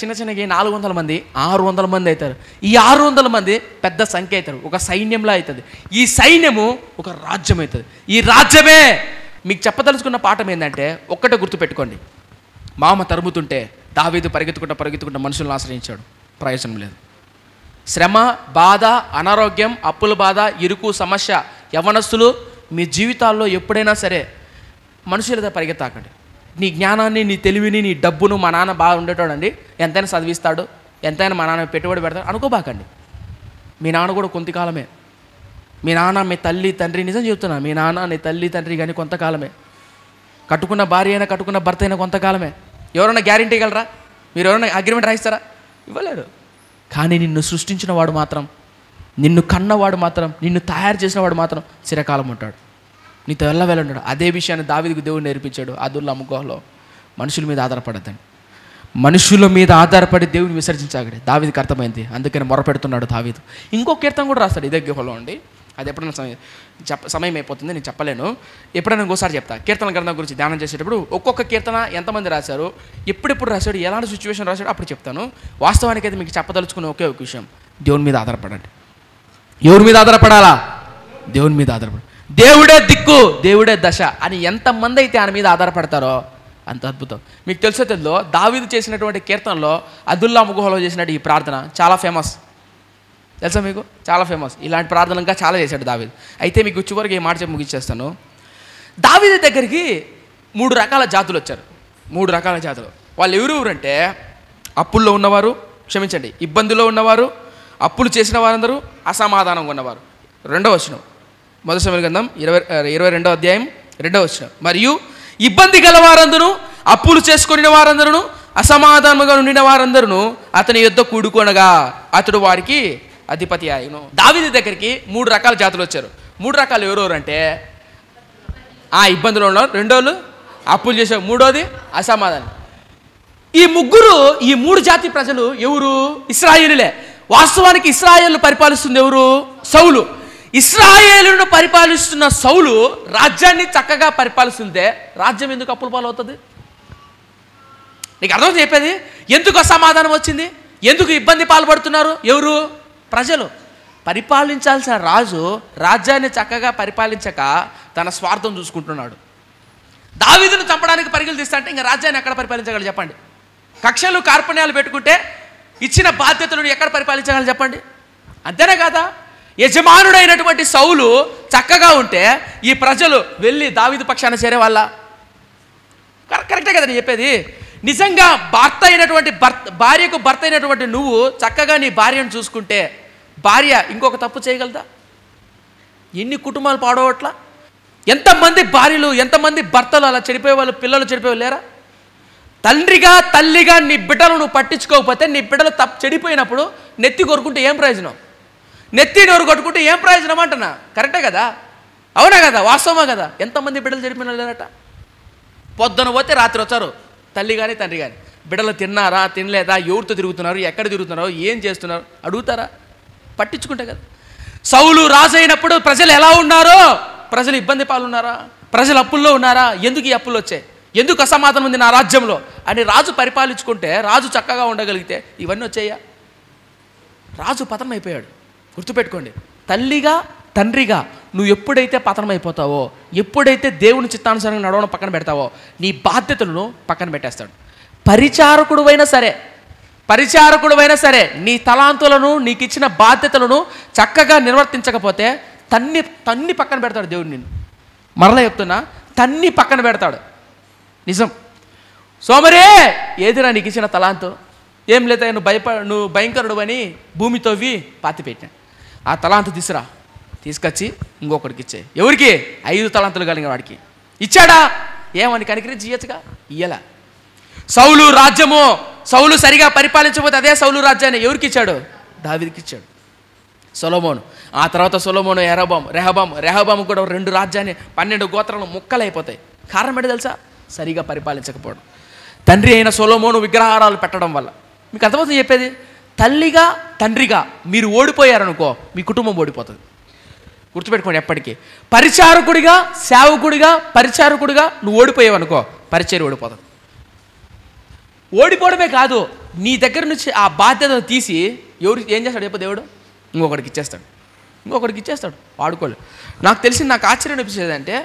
400 మంది, 600 మంది అవుతారు. ఈ 600 మంది పెద్ద సంఖ్య అవుతారు, ఒక సైన్యంలా అవుతుంది. ఈ సైన్యము ఒక రాజ్యం అవుతుంది. ఈ రాజ్యమే మీకు చెప్పదలుచుకున్న పాఠం ఏంటంటే, ఒక్కటే గుర్తుపెట్టుకోండి. మామ తరుముతుంటే దావీదు పరిగెత్తుకుంటా మనుషులను ఆశ్రయించాడు, ప్రయోజనం లేదు. శ్రమ, బాధ, అనారోగ్యం, అప్పుల బాధ, ఇరుకు, సమస్య, యవ్వనస్తులు మీ జీవితాల్లో ఎప్పుడైనా సరే మనుషులతో పరిగెత్తాకండి. నీ జ్ఞానాన్ని, నీ తెలివిని, నీ డబ్బును మా నాన్న బాగా ఉండేటోడండి, ఎంతైనా చదివిస్తాడు, ఎంతైనా మా నాన్న పెట్టుబడి పెడతాడు అనుకోబాకండి. మీ నాన్న కూడా కొంతకాలమే. మీ నాన్న, మీ తల్లి తండ్రి, నిజం చెప్తున్నా, మీ నాన్న, నీ తల్లి తండ్రి కానీ కొంతకాలమే. కట్టుకున్న భార్య అయినా, కట్టుకున్న భర్త అయినా కొంతకాలమే. ఎవరైనా గ్యారెంటీ ఇవ్వగలరా? మీరు ఎవరైనా అగ్రిమెంట్ రాయిస్తారా? ఇవ్వలేరు. కానీ నిన్ను సృష్టించిన వాడు మాత్రం, నిన్ను కన్నవాడు మాత్రం, నిన్ను తయారు చేసిన వాడు మాత్రం చిరకాలం ఉంటాడు, నీతో వెళ్ళాడు. అదే విషయాన్ని దావీదుకు దేవుడు నేర్పించాడు. అదుల్లాము గుహలో మనుషుల మీద ఆధారపడద్దండి. మనుషుల మీద ఆధారపడి దేవుని విసర్జించాడు. దావీదుకి అర్థమైంది, అందుకని మొరపెడుతున్నాడు దావీదు. ఇంకో కీర్తన కూడా రాస్తాడు ఇదే గుహలో ఉండి. అది ఎప్పుడైనా సమయం అయిపోతుంది, నేను చెప్పలేను, ఎప్పుడైనా ఇంకోసారి చెప్తా. కీర్తన గ్రంథం గురించి ధ్యానం చేసేటప్పుడు ఒక్కొక్క కీర్తన ఎంతమంది రాశారు, ఎప్పుడెప్పుడు రాశాడు, ఎలాంటి సిచ్యువేషన్ రాశాడు అప్పుడు చెప్తాను. వాస్తవానికి అయితే మీకు చెప్పదలుచుకున్న ఒకే ఒక విషయం, దేవుని మీద ఆధారపడండి. ఎవరి మీద ఆధారపడాలా? దేవుని మీద ఆధారపడ. దేవుడే దిక్కు, దేవుడే దశ అని ఎంతమంది అయితే ఆయన మీద ఆధారపడతారో అంత అద్భుతం. మీకు తెలిసే తెలుదో, దావీదు చేసినటువంటి కీర్తనలో అదుల్లాము గుహలో చేసినట్టు ఈ ప్రార్థన చాలా ఫేమస్. తెలుసా మీకు? చాలా ఫేమస్. ఇలాంటి ప్రార్థనలు ఇంకా చాలా చేశాడు దావీదు. అయితే మీకు చివరికి ఈ మాట చెప్పి ముగించేస్తాను. దావీదు దగ్గరికి 3 రకాల జాతులు వచ్చారు. 3 రకాల జాతులు. వాళ్ళు ఎవరెవరంటే, అప్పుల్లో ఉన్నవారు, క్షమించండి, ఇబ్బందులో ఉన్నవారు, అప్పులు చేసిన వారందరూ, అసమాధానంగా ఉన్నవారు. 2వ వచనం, మొదటి సమూయేలు గ్రంథం 22వ అధ్యాయం 2వ వచనం. మరియు ఇబ్బంది గల వారందరూ, అప్పులు చేసుకుని వారందరూ, అసమాధానముగా ఉండిన వారందరూ అతని యుద్ధ కూడుకొనగా అతడు వారికి అధిపతి ఆయను. దావీదు దగ్గరికి 3 రకాల జాతులు వచ్చారు. 3 రకాలు ఎవరెవరు అంటే, ఇబ్బందులు ఉన్నారు, రెండోళ్ళు అప్పులు చేశారు, మూడోది అసమాధానం. ఈ 3 జాతి ప్రజలు ఎవరు? ఇశ్రాయేలులే. వాస్తవానికి ఇశ్రాయేలు పరిపాలిస్తుంది ఎవరు? సౌలు. ఇశ్రాయేలును పరిపాలిస్తున్న సౌలు రాజ్యాన్ని చక్కగా పరిపాలిస్తుంటే రాజ్యం ఎందుకు అప్పుల పాలవుతుంది? నీకు అర్థం చెప్పేది? ఎందుకు అసమాధానం వచ్చింది? ఎందుకు ఇబ్బంది పాల్పడుతున్నారు? ఎవరు? ప్రజలు. పరిపాలించాల్సిన రాజు రాజ్యాన్ని చక్కగా పరిపాలించక తన స్వార్థం చూసుకుంటున్నాడు. దావీదును చంపడానికి పరుగులు తీస్తాంటే ఇంకా రాజ్యాన్ని ఎక్కడ పరిపాలించగలరు చెప్పండి? కక్షలు కార్పణ్యాలు పెట్టుకుంటే ఇచ్చిన బాధ్యతలను ఎక్కడ పరిపాలించగలరు చెప్పండి? అంతేనే కదా. యజమానుడైనటువంటి సౌలు చక్కగా ఉంటే ఈ ప్రజలు వెళ్ళి దావీదు పక్షాన చేరే వాళ్ళ? కరెక్టే కదా నేను చెప్పేది. నిజంగా భార్యకు భర్త అయినటువంటి నువ్వు చక్కగా నీ భార్యను చూసుకుంటే భార్య ఇంకొక తప్పు చేయగలదా? ఎన్ని కుటుంబాలు పాడవట్లా? ఎంతమంది భార్యలు, ఎంతమంది భర్తలు అలా చెడిపోయే వాళ్ళు, పిల్లలు చెడిపోయే లేరా? తండ్రిగా తల్లిగా నీ బిడ్డలు నువ్వు పట్టించుకోకపోతే నీ బిడ్డలు చెడిపోయినప్పుడు నెత్తి కొరుకుంటే ఏం ప్రయోజనం? నెత్తి నోరు కొట్టుకుంటే ఏం ప్రయోజనం అంటున్నా? కరెక్టే కదా, అవునా కదా, వాస్తవమా కదా? ఎంతమంది బిడ్డలు చెడిపోయిన లేరట? పొద్దున పోతే రాత్రి వచ్చారు, తల్లి కానీ తండ్రి కానీ. బిడ్డలు తిన్నారా, తినలేదా, ఎవరితో తిరుగుతున్నారు, ఎక్కడ తిరుగుతున్నారు, ఏం చేస్తున్నారు అడుగుతారా? పట్టించుకుంటే కదా. సౌలు రాజు అయినప్పుడు ప్రజలు ఎలా ఉన్నారో? ప్రజలు ఇబ్బంది పాలున్నారా? ప్రజలు అప్పుల్లో ఉన్నారా? ఎందుకు ఈ అప్పులు వచ్చాయి? ఎందుకు అసమాధానం ఉంది నా రాజ్యంలో అని రాజు పరిపాలించుకుంటే, రాజు చక్కగా ఉండగలిగితే ఇవన్నీ వచ్చాయా? రాజు పతనం అయిపోయాడు. గుర్తుపెట్టుకోండి, తల్లిగా తండ్రిగా నువ్వు ఎప్పుడైతే పతనం అయిపోతావో, ఎప్పుడైతే దేవుని చిత్తానుసారంగా నడవడం పక్కన పెడతావో, నీ బాధ్యతలను పక్కన పెట్టేస్తాడు. పరిచారకుడువైనా సరే నీ తలాంతులను, నీకు ఇచ్చిన బాధ్యతలను చక్కగా నిర్వర్తించకపోతే తన్ని పక్కన పెడతాడు దేవుడు నిన్ను. మరలా చెప్తున్నా, తన్ని పక్కన పెడతాడు. నిజం. సోమరే, ఏదిరా నీకు ఇచ్చిన తలాంతు? ఏం లేదా, నువ్వు భయంకరుడు అని భూమి తవ్వి పాతి పెట్టా. ఆ తలాంతు తీసుకొచ్చి ఇంకొకడికి ఇచ్చే. ఎవరికి? 5 తలాంతులు కలిగిన వాడికి ఇచ్చాడా? ఏమని కనికరించి ఇయ్యచ్చుగా, ఇయ్యలా. సౌలు సరిగా పరిపాలించకపోతే అదే సౌలు రాజ్యాన్ని ఎవరికి ఇచ్చాడు? దావీదుకి ఇచ్చాడు. సొలొమోను, ఆ తర్వాత సొలొమోను, రెహబాము కూడా 2 రాజ్యాన్ని 12 గోత్రాలు ముక్కలైపోతాయి. కారణం ఏంటో తెలుసా? సరిగా పరిపాలించకపోవడం. తండ్రి అయిన సొలొమోను విగ్రహారాలు పెట్టడం వల్ల. మీకు అర్థమవుతుంది చెప్పేది? తల్లిగా తండ్రిగా మీరు ఓడిపోయారనుకో, మీ కుటుంబం ఓడిపోతుంది. గుర్తుపెట్టుకోండి ఎప్పటికీ. పరిచారకుడిగా, సేవకుడిగా, పరిచారకుడిగా నువ్వు ఓడిపోయావనుకో, పరిచర్య ఓడిపోతుంది. ఓడిపోవడమే కాదు, నీ దగ్గర నుంచి ఆ బాధ్యతను తీసి ఏం చేస్తాడు చెప్పు? దేవుడు ఇంకొకడికి ఇచ్చేస్తాడు. వాడుకోలేదు. నాకు ఆశ్చర్యం అనిపించేది అంటే,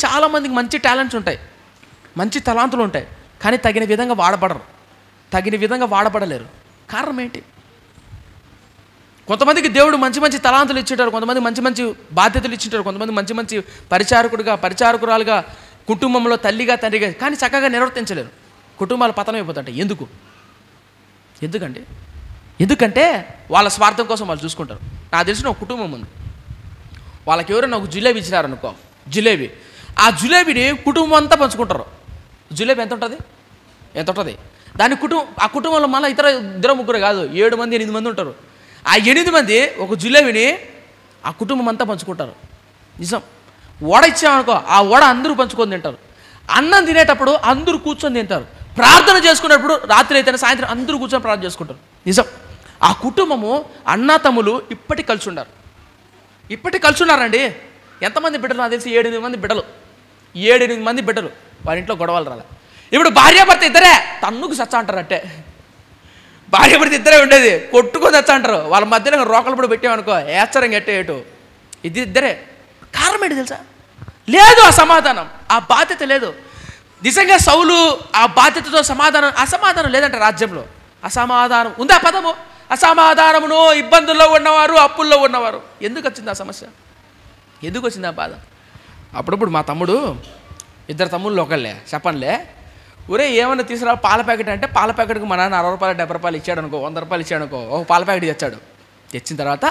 చాలామందికి మంచి టాలెంట్స్ ఉంటాయి, మంచి తలాంతులు ఉంటాయి, కానీ తగిన విధంగా వాడబడలేరు. కారణం ఏంటి? కొంతమందికి దేవుడు మంచి తలాంతులు ఇచ్చేటారు, కొంతమంది మంచి బాధ్యతలు ఇచ్చేటారు, కొంతమంది మంచి పరిచారకురాలుగా, కుటుంబంలో తల్లిగా తండ్రిగా, కానీ చక్కగా నిర్వర్తించలేరు. కుటుంబాలు పతనం అయిపోతుంటాయి. ఎందుకంటే వాళ్ళ స్వార్థం కోసం వాళ్ళు చూసుకుంటారు. నాకు తెలిసిన ఒక కుటుంబం ఉంది, వాళ్ళకి ఎవరైనా ఒక జిలేబీ ఇచ్చినారనుకో, ఆ జిలేబీని కుటుంబం అంతా పంచుకుంటారు. జిలేబీ ఎంత ఉంటుంది? ఆ కుటుంబంలో మళ్ళీ ఇద్దరు ముగ్గురు కాదు, 7 మంది 8 మంది ఉంటారు. ఆ 8 మంది ఒక జిలేబీని ఆ కుటుంబం అంతా పంచుకుంటారు. నిజం. వడ ఇచ్చామనుకో, ఆ వడ అందరూ పంచుకొని తింటారు. అన్నం తినేటప్పుడు అందరూ కూర్చొని తింటారు. ప్రార్థన చేసుకునేటప్పుడు రాత్రి అయితే సాయంత్రం అందరూ కూర్చొని ప్రార్థన చేసుకుంటారు. నిజం. ఆ కుటుంబము అన్నాతమ్ములు ఇప్పటికి కలిసి ఉన్నారండి. ఎంతమంది బిడ్డలు? నాకు తెలిసి 7-8 మంది బిడ్డలు. 7-8 మంది బిడ్డలు. వారి ఇంట్లో గొడవలు రాలే. ఇప్పుడు భార్యాభర్త ఇద్దరే తన్నుకు సచ్చ అంటారు. అంటే భార్యాభర్త ఇద్దరే ఉండేది, కొట్టుకొని సచ్చ అంటారు. వాళ్ళ మధ్యలో రోకలు కూడా పెట్టామనుకో, ఏచ్చరం ఎట్టేటు. ఇది ఇద్దరే. కారణం ఏంటి తెలుసా? లేదు ఆ సమాధానం, ఆ బాధ్యత లేదు. నిజంగా సౌలు ఆ బాధ్యతతో అసమాధానం లేదంట రాజ్యంలో. అసమాధానం ఉంది. ఆ పదము అసమాధానమును, ఇబ్బందుల్లో ఉన్నవారు, అప్పుల్లో ఉన్నవారు. ఎందుకు వచ్చింది ఆ సమస్య? ఎందుకు వచ్చింది ఆ బాధ? అప్పుడప్పుడు మా తమ్ముడు, 2 తమ్ముళ్ళు ఒకళ్ళే చెప్పనులే, ఒరే ఏమన్నా తీసుకురా పాల ప్యాకెట్ అంటే, పాల ప్యాకెట్కి మా నాన్న 60 రూపాయలు 70 రూపాయలు ఇచ్చాడు అనుకో, 100 రూపాయలు ఇచ్చాడు అనుకో, ఒక పాల ప్యాకెట్ తెచ్చాడు. తెచ్చిన తర్వాత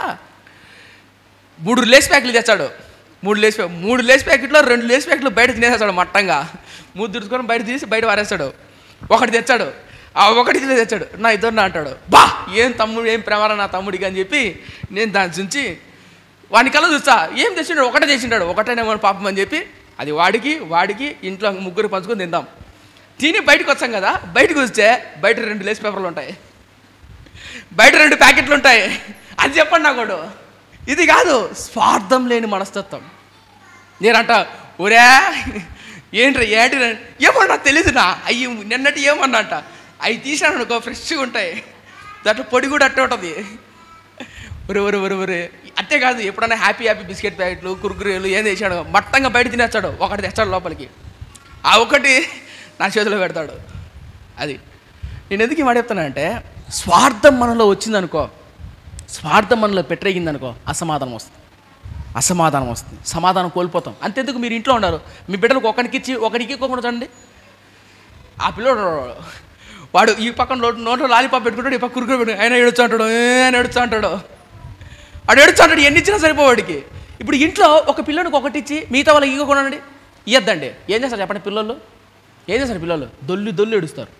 3 లేస్ ప్యాకెట్లు తెచ్చాడు. 3 లేస్ ప్యాకెట్లో 2 లేస్ ప్యాకెట్లు బయట తినేసాడు మట్టంగా. 3 దుడుచుకొని బయట తీసి బయట వారేస్తాడు. ఒకటి తెచ్చాడు, ఆ ఒకటి తెచ్చాడు. నా ఇద్దరు అంటాడు, బా ఏం తమ్ముడు, ఏం ప్రేమరా నా తమ్ముడికి అని చెప్పి నేను దాన్ని చూసి వాని కళ్ళ చూస్తా, ఏం తెచ్చిండాడు, ఒకటే తెచ్చిండాడు, ఒకటేనేమో పాపం అని చెప్పి అది వాడికి ఇంట్లో 3 పంచుకొని తిందాం. తిని బయటకు వచ్చాం కదా, బయటకు వస్తే బయట 2 లేస్ పేపర్లు ఉంటాయి, బయట 2 ప్యాకెట్లు ఉంటాయి. అది చెప్పండి నాకు. ఇది కాదు స్వార్థం లేని మనస్తత్వం. నేనంట ఒరే ఏంటి ఏమన్నా తెలీదు నా అయ్యి నిన్నటి ఏమన్నా అంట అవి తీసాను అనుకో ఫ్రెష్గా ఉంటాయి, దాంట్లో పొడి కూడా అట్టే ఉంటుంది. ఒరే అట్టే కాదు, ఎప్పుడైనా హ్యాపీ బిస్కెట్ ప్యాకెట్లు కుర్కురేలు ఏం తెచ్చాడు మట్టంగా బయట తినేస్తాడు, ఒకటి తెచ్చాడు లోపలికి, ఆ ఒకటి నా చేతిలో పెడతాడు. అది నేను ఎందుకు మాట చెప్తానంటే, స్వార్థం మనలో వచ్చిందనుకో, స్వార్థం మనలో పెట్టరేగిందనుకో అసమాధానం వస్తుంది, సమాధానం కోల్పోతాం. అంతెందుకు మీరు ఇంట్లో ఉన్నారు, మీ బిడ్డలకు ఒకరికి ఇవ్వకుండా చూడండి. ఆ పిల్లడు వాడు ఈ పక్కన నోట్లో లాలీపాప్ పెట్టుకుంటాడు, ఈ పక్క కురుకురు పెట్టుకుంటాడు, ఆయన ఏడుస్తూ అంటాడు, వాడు ఏడుస్తూ అంటాడు, ఎన్ని ఇచ్చినా సరిపోవాడికి. ఇప్పుడు ఇంట్లో ఒక పిల్లడికి ఒకటి ఇచ్చి మిగతా వాళ్ళకి ఇవ్వకుండా ఇవ్వద్దండి. ఏం చేస్తారు చెప్పండి, పిల్లలు దొల్లి ఏడుస్తారు.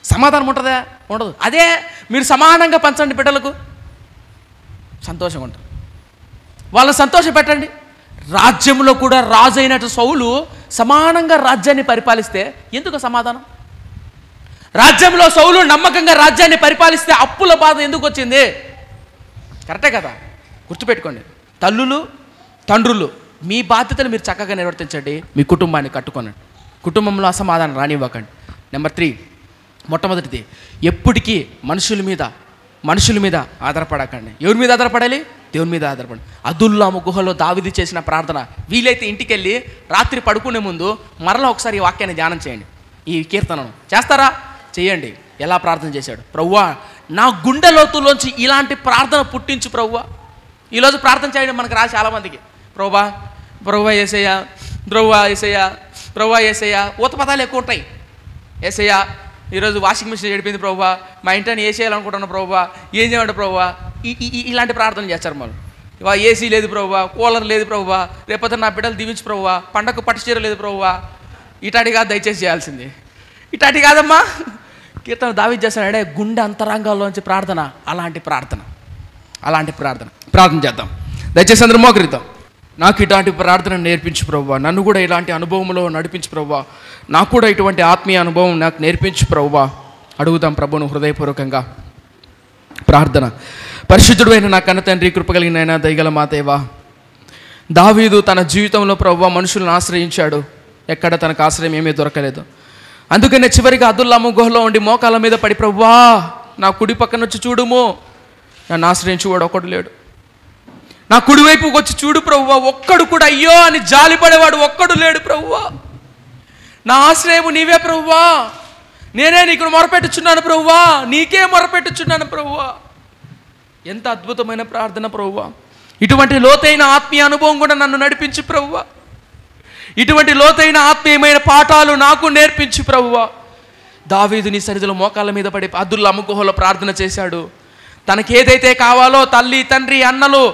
సమాధానం ఉంటుందా? ఉండదు. అదే మీరు సమానంగా పంచండి, బిడ్డలకు సంతోషంగా ఉంటారు, వాళ్ళని సంతోష పెట్టండి. రాజ్యంలో కూడా రాజు అయినట్టు సౌలు సమానంగా రాజ్యాన్ని పరిపాలిస్తే ఎందుకు సమాధానం? రాజ్యంలో సౌలు నమ్మకంగా రాజ్యాన్ని పరిపాలిస్తే అప్పుల బాధ ఎందుకు వచ్చింది? కరెక్టే కదా, గుర్తుపెట్టుకోండి. తల్లులు తండ్రులు మీ బాధ్యతలు మీరు చక్కగా నిర్వర్తించండి, మీ కుటుంబాన్ని కట్టుకోనండి, కుటుంబంలో అసమాధానం రానివ్వకండి. నెంబర్ 3, మొట్టమొదటిది, ఎప్పటికీ మనుషుల మీద ఆధారపడకండి. ఎవరి మీద ఆధారపడాలి? దేవుని మీద ఆధారపడి. అదుల్లాము గుహలో దావీదు చేసిన ప్రార్థన, వీలైతే ఇంటికి వెళ్ళి రాత్రి పడుకునే ముందు మరలా ఒకసారి ఈ వాక్యాన్ని ధ్యానం చేయండి, ఈ కీర్తనను చేస్తారా? చేయండి. ఎలా ప్రార్థన చేశాడు? ప్రభువా నా గుండె లోతులోంచి ఇలాంటి ప్రార్థన పుట్టించు ప్రభువా. ఈరోజు ప్రార్థన చేయడం మనకు రాదు చాలామందికి. ప్రభువా యేసయ్యా ఊత పదాలు ఎక్కువ ఉంటాయి. యేసయ్యా ఈరోజు వాషింగ్ మిషన్ చెడిపోయింది ప్రభువా, మా ఇంటిని ఏ చేయాలనుకుంటున్నా ప్రభువా, ఏం చేయమంటే ప్రభువా. ఇలాంటి ప్రార్థనలు చేస్తారు మనం. ఏసీ లేదు ప్రభువా, కూలర్ లేదు ప్రభువా, రేపొద్దున నా బిడ్డలు దీవించు ప్రభువా, పండగకు పట్టు చీర లేదు ప్రభువా. ఇటాటి కాదు దయచేసి చేయాల్సింది, ఇటాటి కాదమ్మా. కీర్తన దావీదు చేస్తాడే గుండె అంతరంగాల్లోంచి ప్రార్థన, అలాంటి ప్రార్థన చేద్దాం. దయచేసి అందరూ మోకరిద్దాం. నాకు ఇలాంటి ప్రార్థన నేర్పించు ప్రభువా, నన్ను కూడా ఇలాంటి అనుభవంలో నడిపించు ప్రభువా, నాకు కూడా ఇటువంటి ఆత్మీయ అనుభవం నాకు నేర్పించు ప్రభువా. అడుగుదాం ప్రభువును హృదయపూర్వకంగా. ప్రార్థన. పరిశుద్ధుడైన నా కన్న తండ్రి, కృప కలిగిన ఆయన, దయగల మా దేవా, దావీదు తన జీవితంలో ప్రభువా మనుషులను ఆశ్రయించాడు, ఎక్కడ తనకు ఆశ్రయం ఏమీ దొరకలేదు. అందుకనే చివరిగా అదుల్లాము గుహలో ఉండి మోకాళ్ళ మీద పడి, ప్రభువా నా కుడి పక్కన వచ్చి చూడుము, నన్ను ఆశ్రయించువాడు ఒక్కడు లేడు, నా కుడివైపుకి వచ్చి చూడు ప్రభువా, ఒక్కడు కూడా అయ్యో అని జాలిపడేవాడు ఒక్కడు లేడు ప్రభువా. నా ఆశ్రయము నీవే ప్రభువా, నేనే నీకు మొరపెట్టుచున్నాను ప్రభువా, నీకే మొరపెట్టుచున్నాను ప్రభువా. ఎంత అద్భుతమైన ప్రార్థన ప్రభువా. ఇటువంటి లోతైన ఆత్మీయ అనుభవం కూడా నన్ను నడిపించు ప్రభువా. ఇటువంటి లోతైన ఆత్మీయమైన పాఠాలు నాకు నేర్పించు ప్రభువా. దావీదు నీ సన్నిధిలో మోకాళ్ళ మీద పడి అదుల్లాము గుహలో ప్రార్థన చేశాడు. తనకేదైతే కావాలో తల్లి తండ్రి అన్నలు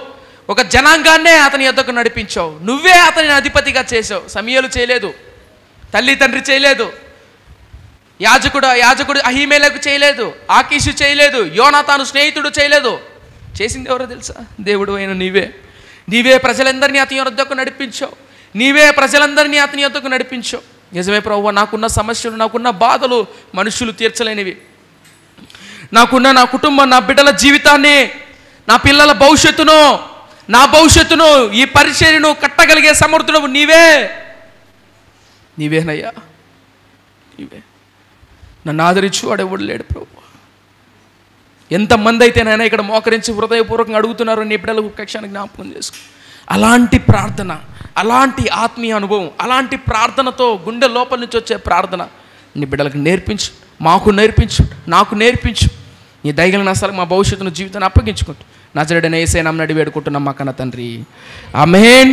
ఒక జనాంగాన్నే అతని యొద్దకు నడిపించావు, నువ్వే అతని అధిపతిగా చేసావు. సమూయేలు చేయలేదు, తల్లి తండ్రి చేయలేదు, యాజకుడు అహీమేలకు చేయలేదు, ఆకీషు చేయలేదు, యోనాతాను స్నేహితుడు చేయలేదు. చేసింది ఎవరో తెలుసా? దేవుడు అయిన నీవే ప్రజలందరినీ అతని యొద్దకు నడిపించావు, నీవే ప్రజలందరినీ అతని యొద్దకు నడిపించావు. నిజమే ప్రభువా, నాకున్న సమస్యలు, నాకున్న బాధలు మనుషులు తీర్చలేనివి. నా కుటుంబం, నా బిడ్డల జీవితాన్ని, నా పిల్లల నా భవిష్యత్తును ఈ పరిచర్యను కట్టగలిగే సమర్థుడు నీవేనయ్యా. నీవే నన్ను ఆదరించు వాడెవడు లేడు ప్రభు. ఎంతమంది అయితే నాయన ఇక్కడ మోకరించి హృదయపూర్వకంగా అడుగుతున్నారో నీ బిడ్డలకు కక్షాన్ని జ్ఞాపకం చేసుకో. అలాంటి ప్రార్థన, అలాంటి ఆత్మీయ అనుభవం, అలాంటి ప్రార్థనతో గుండె లోపల నుంచి వచ్చే ప్రార్థన నీ బిడ్డలకు నేర్పించు, నాకు నేర్పించు. నీ దయగలిగిన అసలు మా భవిష్యత్తును జీవితాన్ని అప్పగించుకుంటూ నజరేయుడైన యేసయ్య నామమున అడిగి వేడుకుంటున్నాం మా కన్న తండ్రి. ఆమేన్.